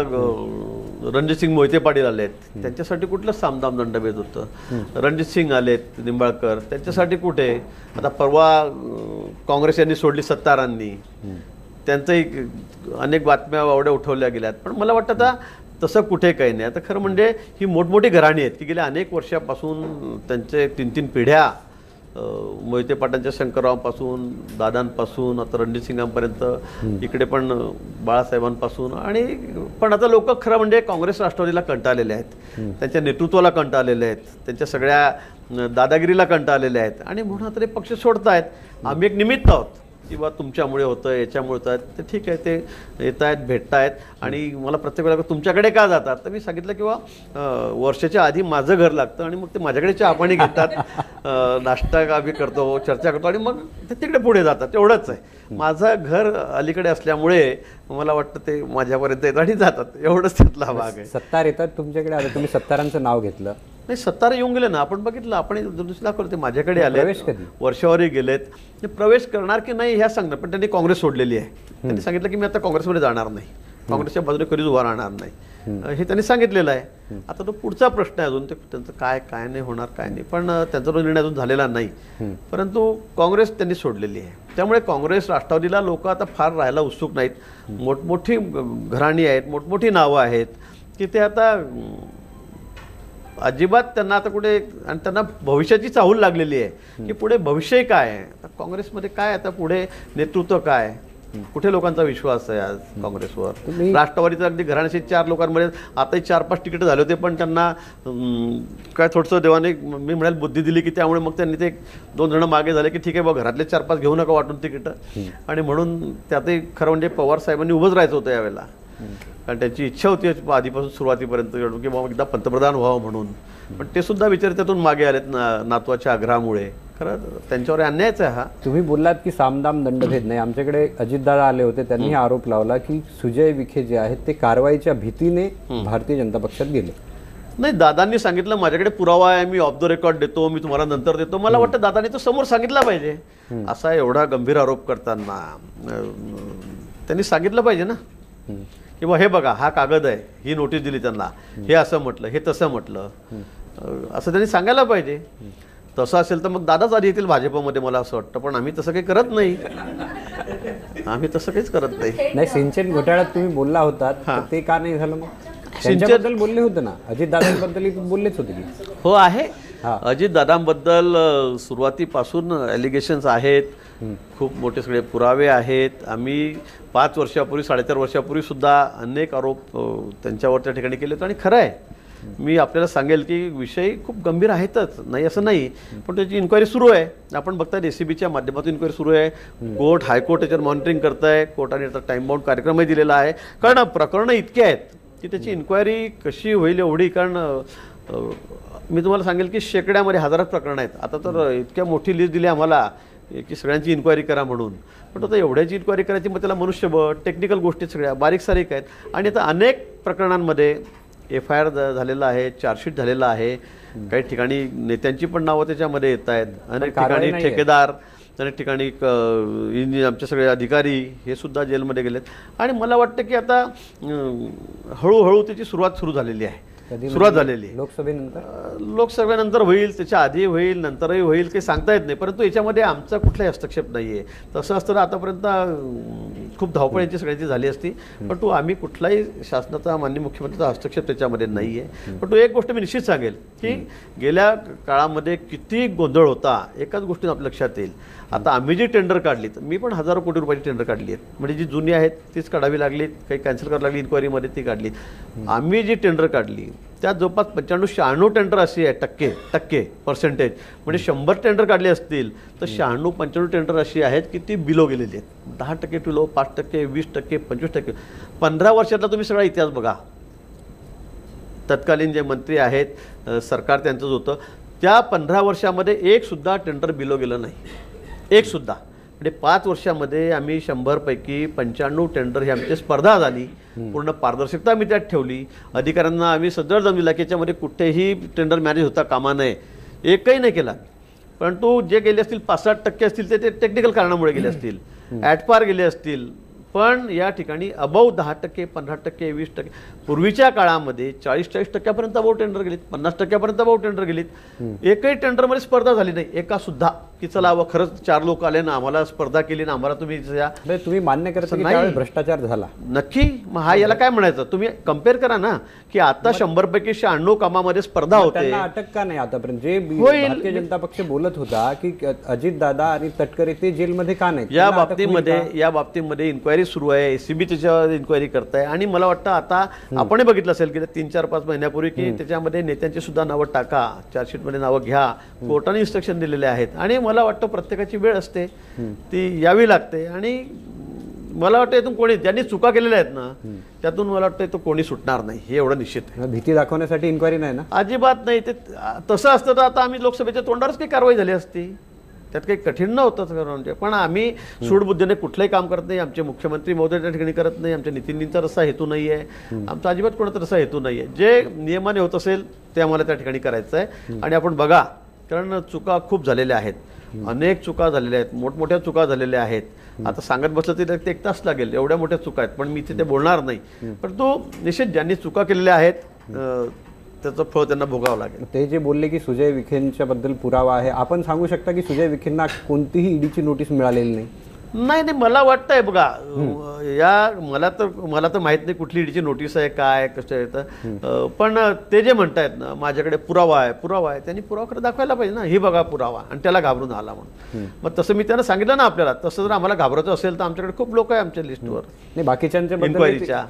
रणजितसिंग मोहिते पाटील आलेत, त्यांच्यासाठी कुठलं सामदाम दंडभेद होतं? रणजितसिंग आलेत निंबाळकर, त्यांच्यासाठी कुठे? आता परवा काँग्रेस यांनी सोडली सत्तारांनी, त्यांचंही अनेक बातम्या एवढ्या उठवल्या गेल्यात. पण मला वाटतं आता तसं कुठे काही नाही. आता खरं म्हणजे ही मोठमोठी घराणी आहेत की गेल्या अनेक वर्षापासून त्यांचे 3-3 पिढ्या, मोहिते पाटांच्या शंकररावांपासून, दादांपासून, आता रणजितसिंगांपर्यंत, इकडे पण बाळासाहेबांपासून. आणि पण आता लोक खरं म्हणजे काँग्रेस राष्ट्रवादीला कंटाळलेले आहेत, त्यांच्या नेतृत्वाला कंटाळलेले आहेत, त्यांच्या सगळ्या दादागिरीला कंटाळलेले आहेत आणि म्हणून आता ते पक्ष सोडत आहेत. आम्ही एक निमित्त आहोत. की बा तुमच्यामुळे होतं, याच्यामुळे होत आहेत. ते ठीक आहे, ते येत आहेत, भेटत आहेत. आणि मला प्रत्येक वेळेला तुमच्याकडे का जातात, तर मी सांगितलं किंवा वर्षाच्या आधी माझं घर लागतं आणि मग ते माझ्याकडे चहा पाणी घेतात, नाश्ता का आम्ही करतो, चर्चा करतो आणि मग ते तिकडे पुढे जातात. एवढंच आहे. माझं घर अलीकडे असल्यामुळे मला वाटतं ते माझ्यापर्यंत येतात आणि जातात. एवढंच त्यातला भाग आहे. सत्तार येतात तुमच्याकडे. आता तुम्ही सत्तारांचं नाव घेतलं, नाही, सत्तारा येऊन गेले ना, आपण बघितलं, आपण दुसरा करतो. माझ्याकडे आले, प्रवेश कधी? वर्षावरही गेलेत. ते प्रवेश करणार की नाही ह्या सांगणार, पण त्यांनी काँग्रेस सोडलेली आहे. त्यांनी सांगितलं की मी आता काँग्रेसमध्ये जाणार नाही, काँग्रेसच्या बाजूने कधीच उभा राहणार नाही, हे त्यांनी सांगितलेलं आहे. आता तो पुढचा प्रश्न आहे, अजून ते त्यांचं काय काय नाही होणार, काय नाही, पण त्यांचा तो निर्णय अजून झालेला नाही. परंतु काँग्रेस त्यांनी सोडलेली आहे. त्यामुळे काँग्रेस, राष्ट्रवादीला लोक आता फार राहायला उत्सुक नाहीत. मोठमोठी घराणी आहेत, मोठमोठी नावं आहेत की ते आता अजिबात त्यांना आता कुठे, आणि त्यांना भविष्याची चाहूल लागलेली आहे की पुढे भविष्य काय आहे, आता काँग्रेसमध्ये काय, आता पुढे नेतृत्व काय, कुठे लोकांचा विश्वास आहे आज काँग्रेसवर. राष्ट्रवादीचं अगदी घराण्याशी 4 लोकांमध्ये आताही 4-5 तिकीट झाले होते, पण त्यांना काय थोडंसं देवाने मी म्हणाल बुद्धी दिली की त्यामुळे मग त्यांनी ते 2 जण मागे झाले की ठीक आहे बघ, घरातले 4-5 घेऊ नका वाटून तिकीट. आणि म्हणून त्यातही खरं म्हणजे पवार साहेबांनी उभंच राहायचं होतं यावेळेला, कारण त्यांची इच्छा होती आधीपासून सुरुवातीपर्यंत की बाबा एकदा पंतप्रधान व्हावं म्हणून. पण ते सुद्धा विचार त्यातून मागे आलेत नातवाच्या आग्रहामुळे. खरं त्यांच्यावर अन्यायच आहे हा. तुम्ही बोललात की सामदाम दंडभेद नाही. आमच्याकडे अजितदादा आले होते, त्यांनी आरोप लावला की सुजय विखे जे आहेत ते कारवाईच्या भीतीने भारतीय जनता पक्षात गेले. नाही, दादांनी सांगितलं माझ्याकडे पुरावा आहे, मी ऑफ द रेकॉर्ड देतो, मी तुम्हाला नंतर देतो. मला वाटतं दादांनी तो समोर सांगितला पाहिजे. असा एवढा गंभीर आरोप करताना त्यांनी सांगितलं पाहिजे ना किंवा हे बघा हा कागद आहे, ही नोटीस दिली त्यांना, हे असं म्हटलं, हे तसं म्हटलं, असं त्यांनी सांगायला पाहिजे. तसं असेल तर मग दादाच आधी येतील भाजपमध्ये, मला असं वाटतं. पण आम्ही तसं काही करत नाही, आम्ही तसं काहीच करत नाही. नाही, सिंचन घोटाळ्यात तुम्ही बोलला होतात, तर ते का नाही झालं मग? त्यांच्याबद्दल बोलले होते ना, अजितदादांबद्दल बोललेच होते की. हो आहे, अजितदादांबद्दल सुरुवातीपासून ॲलिगेशन्स आहेत, खूप मोठे सगळे पुरावे आहेत. आम्ही 5 वर्षापूर्वी 4.5 वर्षापूर्वी सुद्धा अनेक आरोप त्यांच्यावर त्या ठिकाणी केले होते. आणि खरं आहे, मी आपल्याला सांगेल की विषय खूप गंभीर आहेतच, नाही असं नाही, पण त्याची इन्क्वायरी सुरू आहे. आपण बघताय एसीबीच्या माध्यमातून इन्क्वायरी सुरू आहे. कोर्ट, हायकोर्ट त्याच्यावर मॉनिटरिंग करत आहे. कोर्टाने आता टाइम बाउंड कार्यक्रमही दिलेला आहे. कारण प्रकरणं इतके आहेत की त्याची इन्क्वायरी कशी होईल एवढी. कारण मी तुम्हाला सांगेल की शेकड्यामध्ये हजारात प्रकरणं आहेत. आता तर इतक्या मोठी लिस्ट दिली आम्हाला की सगळ्यांची इन्क्वायरी करा म्हणून. पण आता एवढ्याची इन्क्वायरी करायची, मग त्याला मनुष्यबळ, टेक्निकल गोष्टी सगळ्या बारीक सारीक आहेत. आणि आता अनेक प्रकरणांमध्ये FIR झालेला आहे, चार्जशीट झालेला आहे. काही ठिकाणी नेत्यांची पण नावं त्याच्यामध्ये येत आहेत, अनेक ठिकाणी ठेकेदार, अनेक ठिकाणी आमचे सगळे अधिकारी हे सुद्धा जेलमध्ये गेलेत. आणि मला वाटतं की आता हळूहळू त्याची सुरुवात सुरू झालेली आहे. लोकसभेनंतर होईल, त्याच्या आधी होईल, नंतरही होईल, काही सांगता येत नाही. परंतु याच्यामध्ये आमचा कुठलाही हस्तक्षेप नाही आहे. तसं असताना आतापर्यंत खूप धावपळ यांची सगळ्यांची झाली असती. पण आम्ही कुठलाही शासनाचा, माननीय मुख्यमंत्र्यांचा हस्तक्षेप त्याच्यामध्ये नाही आहे. पण एक गोष्ट मी निश्चित सांगेल की गेल्या काळामध्ये किती गोंधळ होता एकाच गोष्टीनं आपल्या लक्षात येईल. आता आम्ही जी टेंडर काढली, तर मी पण हजारो कोटी रुपयाची टेंडर काढली आहेत. म्हणजे जी जुनी आहेत तीच काढावी लागली, काही कॅन्सल करावी लागली, इन्क्वायरीमध्ये ती काढली. आम्ही जी टेंडर काढली त्यात जवळपास 95-96 टेंडर अशी आहे, टक्के पर्सेंटेज, म्हणजे 100 टेंडर काढले असतील तर 96-95 टेंडर अशी आहेत की ती बिलो गेलेली आहेत. 10% बिलो, 5%, 20%, 25%. 15 वर्षातला तुम्ही सगळा इतिहास बघा. तत्कालीन जे मंत्री आहेत, सरकार त्यांचंच होतं, त्या 15 वर्षामध्ये एक सुद्धा टेंडर बिलो गेलं नाही, एक सुद्धा. म्हणजे 5 वर्षामध्ये आम्ही 100 पैकी 95 टेंडर ही आमची स्पर्धा झाली. पूर्ण पारदर्शकता आम्ही त्यात ठेवली. अधिकाऱ्यांना आम्ही सदर जमलेला की याच्यामध्ये कुठेही टेंडर मॅनेज होता कामा नये, एकही नाही केला. परंतु जे गेले असतील 65% असतील ते टेक्निकल कारणामुळे गेले असतील, ॲटपार गेले असतील. पण या ठिकाणी अबव 10%, 15%, 20%, पूर्वीच्या काळामध्ये 40-40% अबव टेंडर गेलीत, 50% अबव टेंडर गेलीत. एकही टेंडरमध्ये स्पर्धा झाली नाही, एका सुद्धा, की चला व खरंच 4 लोक आले ना, आम्हाला स्पर्धा केली ना, आम्हाला तुम्ही मान्य करता नाही भ्रष्टाचार झाला. नक्की. मग हा याला काय म्हणायचं, तुम्ही कम्पेअर करा ना की आता 100 पैकी 96 कामामध्ये स्पर्धा होते. अटक का नाही आतापर्यंत? जे भारतीय जनता पक्ष बोलत होता की अजितदादा आणि तटकरे ते जेलमध्ये का नाही, या बाबतीमध्ये इन्क्वायरी इन्क्वायरी सुरू आहे, ACB त्याच्यावर इन्क्वायरी करत आहे. आणि मला वाटतं आता आपणही बघितलं असेल की 3-4-5 महिन्यापूर्वी की त्याच्यामध्ये नेत्यांची सुद्धा नावं टाका, चार्जशीटमध्ये नावं घ्या, कोर्टाने इन्स्ट्रक्शन दिलेले आहेत. आणि मला वाटतं प्रत्येकाची वेळ असते, ती यावी लागते. आणि मला वाटतं यातून कोणी ज्यांनी चुका केलेल्या आहेत ना त्यातून मला वाटतं तो कोणी सुटणार नाही, हे एवढं निश्चित आहे. भीती दाखवण्यासाठी इन्क्वायरी नाही ना? अजिबात नाही. ते तसं असतं तर आता आम्ही लोकसभेच्या तोंडावरच काही कारवाई झाली असती, त्यात काही कठीण नव्हतं म्हणजे. पण आम्ही सूडबुद्धीने कुठलंही काम करत नाही. आमचे मुख्यमंत्री महोदय त्या ठिकाणी करत नाही, आमच्या नितीनजींचा तसा हेतू नाही आहे, आमचा अजिबात कोणाचा तसा हेतू नाही आहे. जे नियमाने होत असेल ते आम्हाला त्या ठिकाणी करायचं आहे. आणि आपण बघा, कारण चुका खूप झालेल्या आहेत, अनेक चुका झालेल्या आहेत, मोठमोठ्या चुका झालेल्या आहेत. आता सांगत बसलं तरी ते 1 तास लागेल, एवढ्या मोठ्या चुका आहेत. पण मी इथे ते बोलणार नाही. पण तो निश्चित ज्यांनी चुका केलेल्या आहेत त्याचं फळ त्यांना भोगावं लागेल. ते जे बोलले की सुजय विखेंच्या बद्दल पुरावा आहे, आपण सांगू शकता की सुजय विखेंना कोणतीही ईडीची नोटीस मिळालेली नाही? नाही, मला वाटतंय बघा, मला तर माहित नाही कुठली ईडीची नोटीस आहे, काय कसं आहे तर. पण ते जे म्हणतायत ना माझ्याकडे पुरावा आहे, त्यांनी पुरावा खरं दाखवायला पाहिजे ना, ही बघा पुरावा, आणि त्याला घाबरून आला म्हणून. मग तसं मी त्यांना सांगितलं ना, आपल्याला तसं जर आम्हाला घाबरायचं असेल तर आमच्याकडे खूप लोक आहे आमच्या लिस्टवर. नाही, बाकीच्यांच्या इन्क्वायरीच्या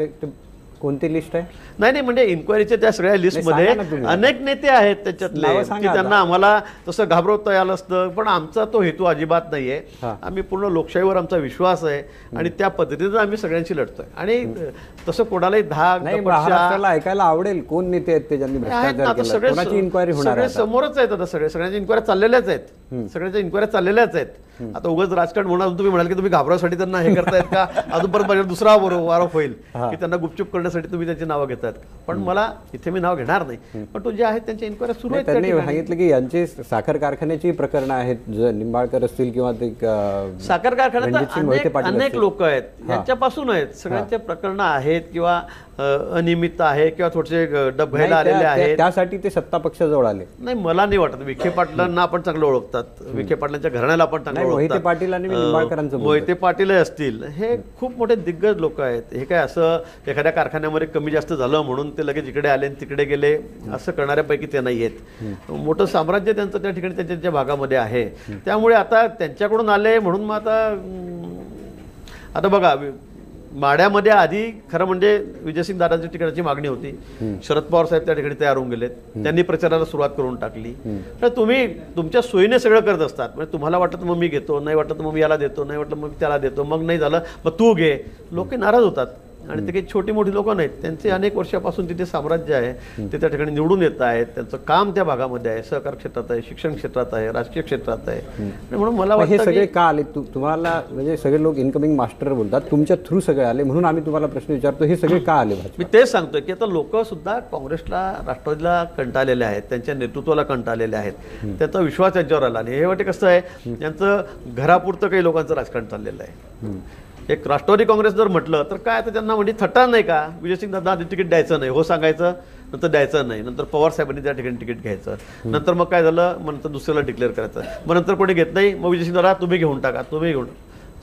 कोणती लिस्ट आहे? नाही, म्हणजे इन्क्वायरीच्या त्या सगळ्या लिस्टमध्ये अनेक नेते आहेत त्याच्यातले की त्यांना आम्हाला तसं घाबरवता आलं असतं. पण आमचा तो हेतू अजिबात नाहीये. आम्ही पूर्ण लोकशाहीवर आमचा विश्वास आहे आणि त्या पद्धतीनं आम्ही सगळ्यांशी लढतोय. आणि तसं कोणालाही महाराष्ट्राला ऐकायला आवडेल कोण नेते आहेत ते ज्यांनी भ्रष्टाचार केला, कोणाची इन्क्वायरी होणार आहे? समोरच आहेत आता सगळ्यांच्या इन्क्वायरी चाललेल्याच आहेत, सगळ्यांच्या इन्क्वायरी चाललेल्याच आहेत. आता उगाच राजकारण म्हणून तुम्ही म्हणाल की तुम्ही घाबरासाठी त्यांना हे करतायत का, अजून परत माझ्यावर दुसरा आरोप होईल की त्यांना गुपचूप करण्यासाठी तुम्ही त्यांची नावं घेतात. पण मला इथे मी नाव घेणार नाही. पण तो जे आहेत त्यांच्या इन्क्वायरी सुरू आहेत. त्यांनी सांगितलं की यांची साखर कारखान्याची प्रकरणं आहेत, निंबाळकर असतील किंवा ते साखर कारखान्यात अनेक लोक आहेत, यांच्यापासून आहेत, सगळ्यांच्या प्रकरणं आहेत किंवा अनियमित आहे किंवा थोडेसे डब घ्यायला आलेले आहेत. त्यासाठी ते सत्ता पक्षाजवळ आले. नाही, मला नाही वाटत. विखे पाटलांना आपण चांगलं ओळखतात, विखे पाटलांच्या घराण्याला आपण चांगलं ओळखतात. मोहिते पाटील आणि निंबाळकरांचं मोहिते पाटील असतील, हे खूप मोठे दिग्गज लोक आहेत. हे काय असं एखाद्या कारखान्यामध्ये कमी जास्त झालं म्हणून ते लगेच इकडे आले आणि तिकडे गेले असं करणाऱ्यापैकी ते नाही आहेत. मोठं साम्राज्य त्यांचं त्या ठिकाणी त्यांच्या भागामध्ये आहे. त्यामुळे आता त्यांच्याकडून आले म्हणून मग आता बघा, माड्यामध्ये आधी खरं म्हणजे विजयसिंग दादांच्या तिकिटाची मागणी होती. शरद पवार साहेब त्या ठिकाणी तयार होऊन गेलेत, त्यांनी प्रचाराला सुरुवात करून टाकली. तर तुम्ही तुमच्या सोयीने सगळं करत असतात. म्हणजे तुम्हाला वाटतं मग मी घेतो, नाही वाटतं मग मी याला देतो, नाही वाटलं मग त्याला देतो, मग नाही झालं मग तू घे. लोक नाराज होतात. आणि ते काही छोटी मोठी लोक नाहीत, त्यांचे अनेक वर्षापासून तिथे साम्राज्य आहे, ते त्या ठिकाणी निवडून येत आहेत, त्यांचं काम त्या भागामध्ये आहे, सहकार क्षेत्रात आहे, शिक्षण क्षेत्रात आहे, राजकीय क्षेत्रात आहे. म्हणून मला वाटतं हे सगळे का आले तुम्हाला, म्हणजे सगळे लोक इनकमिंग मास्टर बोलतात, तुमच्या थ्रू सगळे आले, म्हणून आम्ही तुम्हाला प्रश्न विचारतो, हे सगळे का आले? मी तेच सांगतोय की आता लोक सुद्धा काँग्रेसला, राष्ट्रवादीला कंटाळलेले आहेत, त्यांच्या नेतृत्वाला कंटाळलेले आहेत, त्यांचा विश्वास त्यांच्यावर आला. आणि हे वाटे कसं आहे, त्यांचं घरापुरतं काही लोकांचं राजकारण चाललेलं आहे. एक राष्ट्रवादी काँग्रेस जर म्हटलं तर काय, तर त्यांना म्हणजे थट्टा नाही का, विजयसिंग दादा तिकीट द्यायचं नाही, हो सांगायचं, नंतर द्यायचं नाही, नंतर पवार साहेबांनी त्या ठिकाणी तिकीट घ्यायचं, नंतर मग काय झालं, मग नंतर दुसऱ्याला डिक्लेअर करायचं, मग नंतर कोणी घेत नाही, मग विजयसिंग दादा तुम्ही घेऊन टाका, तुम्ही घेऊन.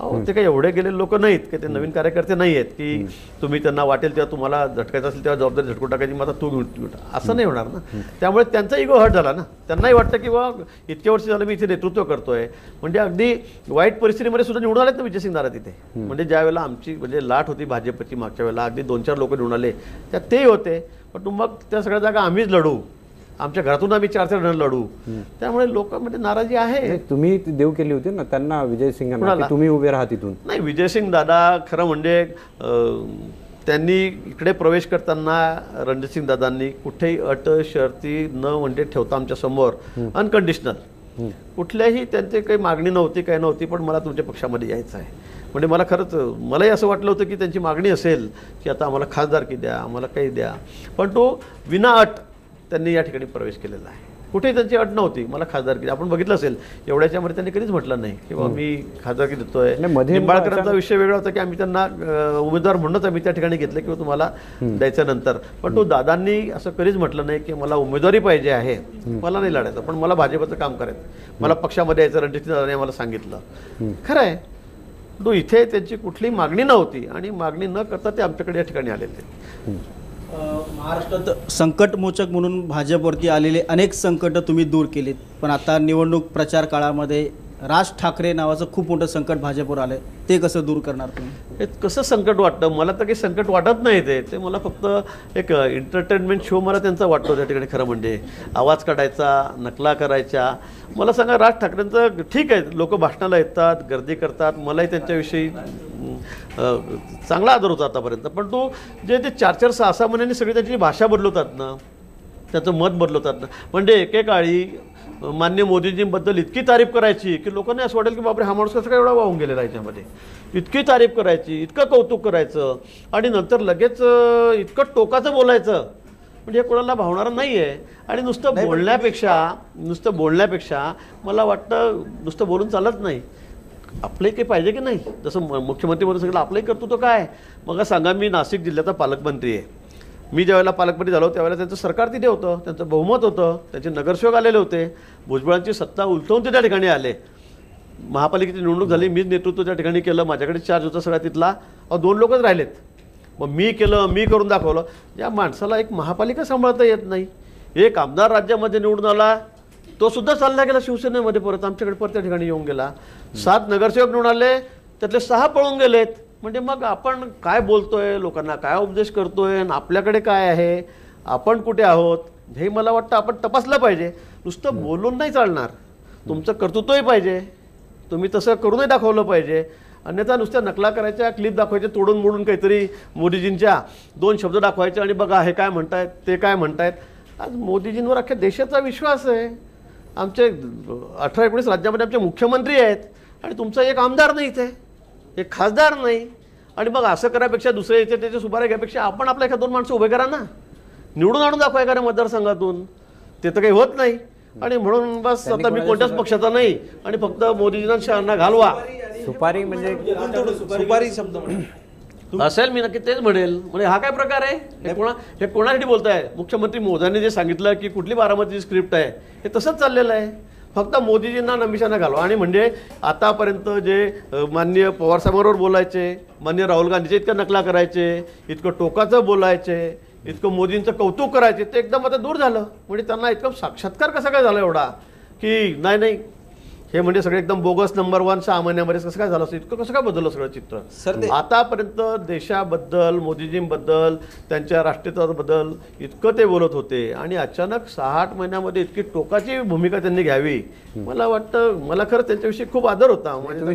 अहो, ते काही एवढे गेलेले लोक नाहीत की ते नवीन कार्यकर्ते नाही आहेत की तुम्ही त्यांना वाटेल तेव्हा तुम्हाला झटकायचं असेल तेव्हा जबाबदारी झटकून टाकायची, मग आता तू घेऊन असं नाही होणार ना. त्यामुळे त्यांचा इगो हर्ट झाला ना. त्यांनाही वाटतं की बा इतक्या वर्ष झालं मी इथे नेतृत्व करतोय, म्हणजे अगदी वाईट परिस्थितीमध्ये सुद्धा निवडून आलेत ना विजयसिंग दादा तिथे. म्हणजे ज्या वेळेला आमची म्हणजे लाट होती भाजपची मागच्या वेळेला, अगदी 2-4 लोक निवडून आले, त्यात तेही होते. पण मग त्या सगळ्या जागा आम्हीच लढू, आमच्या घरातून आम्ही 4-4 जण लढू. त्यामुळे लोकांमध्ये नाराजी आहे. तुम्ही देव केली होती ना त्यांना, विजयसिंग तुम्ही उभे राहा तिथून. नाही, विजयसिंग दादा खरं म्हणजे त्यांनी इकडे प्रवेश करताना रणजितसिंग दादांनी कुठेही अट शर्ती न म्हणजे ठेवता आमच्या समोर अनकंडिशनल कुठल्याही त्यांची काही मागणी नव्हती, काही नव्हती, पण मला तुमच्या पक्षामध्ये यायचं आहे. म्हणजे मला खरंच मलाही असं वाटलं होतं की त्यांची मागणी असेल की आता आम्हाला खासदारकी द्या, आम्हाला काही द्या, पण तो विना अट त्यांनी या ठिकाणी प्रवेश केलेला आहे. कुठेही त्यांची अट नव्हती, मला खासदारकी. आपण बघितलं असेल एवढ्याच्यामध्ये त्यांनी कधीच म्हटलं नाही की बाबा मी खासदारकी देतोय. निंबाळकरांचा विषय वेगळा होता की आम्ही त्यांना उमेदवार म्हणूनच आम्ही त्या ठिकाणी घेतलं किंवा तुम्हाला द्यायच्या नंतर, पण तो दादांनी असं कधीच म्हटलं नाही की मला उमेदवारी पाहिजे आहे, मला नाही लढायचं, पण मला भाजपचं काम करायचं, मला पक्षामध्ये यायचं. रणजितसिंग दादांनी आम्हाला सांगितलं. खरं आहे, तो इथे त्यांची कुठली मागणी नव्हती आणि मागणी न करता ते आमच्याकडे या ठिकाणी आलेले. महाराष्ट्रात संकटमोचक म्हणून भाजपवरती आलेले अनेक संकट तुम्ही दूर केलीत, पण आता निवडणूक प्रचार काळामध्ये राज ठाकरे नावाचं खूप मोठं संकट भाजपवर आलंय, ते कसं दूर करणार तुम्ही? हे कसं संकट वाटतं? मला तर काही संकट वाटत नाही. ते मला फक्त एक एंटरटेनमेंट शो मला त्यांचा वाटतो त्या ठिकाणी. खरं म्हणजे आवाज काढायचा, नकला करायच्या. मला सांगा, राज ठाकरेंचं ठीक आहे, लोक भाषणाला येतात, गर्दी करतात, मलाही त्यांच्याविषयी चांगला आदर होता आतापर्यंत. पण तो जे 4-4, 6-6 महिन्यांनी सगळी त्यांची भाषा बदलवतात ना, त्याचं मत बदलवतात ना. म्हणजे एकेकाळी मान्य मोदीजींबद्दल इतकी तारीफ करायची की लोकांना असं वाटेल की बापरे, हा माणूस कसं काय एवढा वाहून गेलेला याच्यामध्ये. इतकी तारीफ करायची, इतकं कौतुक करायचं, आणि नंतर लगेच इतकं टोकाचं बोलायचं. म्हणजे हे कोणाला भावणारं नाही आहे. आणि नुसतं बोलण्यापेक्षा मला वाटतं नुसतं बोलून चालत नाही, आपलंही काही पाहिजे की नाही. जसं मुख्यमंत्री म्हणून सगळं आपलंही कर्तृत्व काय. मग सांगा, मी नाशिक जिल्ह्याचा पालकमंत्री आहे. मी ज्यावेळेला पालकमंत्री झालो त्यावेळेला त्यांचं सरकार तिथे होतं, त्यांचं बहुमत होतं, त्यांचे नगरसेवक आलेले होते, भुजबळांची सत्ता उलटवून ते त्या ठिकाणी आले. महापालिकेची निवडणूक झाली, मीच नेतृत्व त्या ठिकाणी केलं, माझ्याकडे चार्ज होता सगळ्या तिथला. 2 लोकच राहिलेत. मग मी करून दाखवलं. या माणसाला एक महापालिका सांभाळता येत नाही. एक आमदार राज्यामध्ये निवडून आला, तो सुद्धा चालला गेला शिवसेनेमध्ये, परत आमच्याकडे परत त्या ठिकाणी येऊन गेला. 7 नगरसेवक निवडून आले, त्यातले 6 पळून गेलेत. म्हणजे मग आपण काय बोलतोय, लोकांना काय उपदेश करतोय, आणि आपल्याकडे काय आहे, आपण कुठे आहोत, हे मला वाटतं आपण तपासलं पाहिजे. नुसतं बोलून नाही चालणार, तुमचं कर्तृत्वही पाहिजे, तुम्ही तसं करूनही दाखवलं पाहिजे. अन्यथा नुसत्या नकला करायच्या, क्लिप दाखवायच्या, तोडून मोडून काहीतरी मोदीजींच्या 2 शब्द दाखवायचे आणि बघा हे काय म्हणतायत, ते काय म्हणतायत. आज मोदीजींवर अख्ख्या देशाचा विश्वास आहे. आमचे 18-19 राज्यामध्ये आमचे मुख्यमंत्री आहेत, आणि तुमचा एक आमदार नाही इथे, एक खासदार नाही. आणि मग असं करायपेक्षा दुसरे याचे त्याचे सुपाऱ्या घ्यापेक्षा आपण आपल्या 1-2 माणसं उभे करा ना, निवडून आणून दाखवा एखाद्या मतदारसंघातून. ते तर काही होत नाही. आणि म्हणून बस आता मी कोणत्याच पक्षाचा नाही, आणि फक्त मोदीजींना घालवा. सुपारी म्हणजे सुपारी शब्द असेल, मी नक्की तेच म्हणेल. म्हणजे हा काय प्रकार आहे? हे कोणासाठी बोलताय? मुख्यमंत्री मोदींनी जे सांगितलं की कुठली बारामतीची स्क्रिप्ट आहे, हे तसंच चाललेलं आहे. फक्त मोदीजींना नमिशांना घालवा. आणि म्हणजे आतापर्यंत जे माननीय पवारसाहेबांबरोबर बोलायचे, माननीय राहुल गांधीचे इतकं नकला करायचे, इतकं टोकाचं बोलायचे, इतकं मोदींचं कौतुक करायचे, ते एकदम आता दूर झालं. म्हणजे त्यांना इतकं साक्षात्कार कसा काय झाला एवढा की नाही हे म्हणजे सगळे एकदम बोगस नंबर 1 6 महिन्यामध्ये कसं काय झालं असं, इतकं कसं काय बदललं सगळं चित्र. आतापर्यंत देशाबद्दल, मोदीजींबद्दल, त्यांच्या राष्ट्रीयत्वाबद्दल इतकं ते बोलत होते, आणि अचानक 6-8 महिन्यामध्ये इतकी टोकाची भूमिका त्यांनी घ्यावी. मला वाटतं, मला खरं त्यांच्याविषयी खूप आदर होता. म्हणजे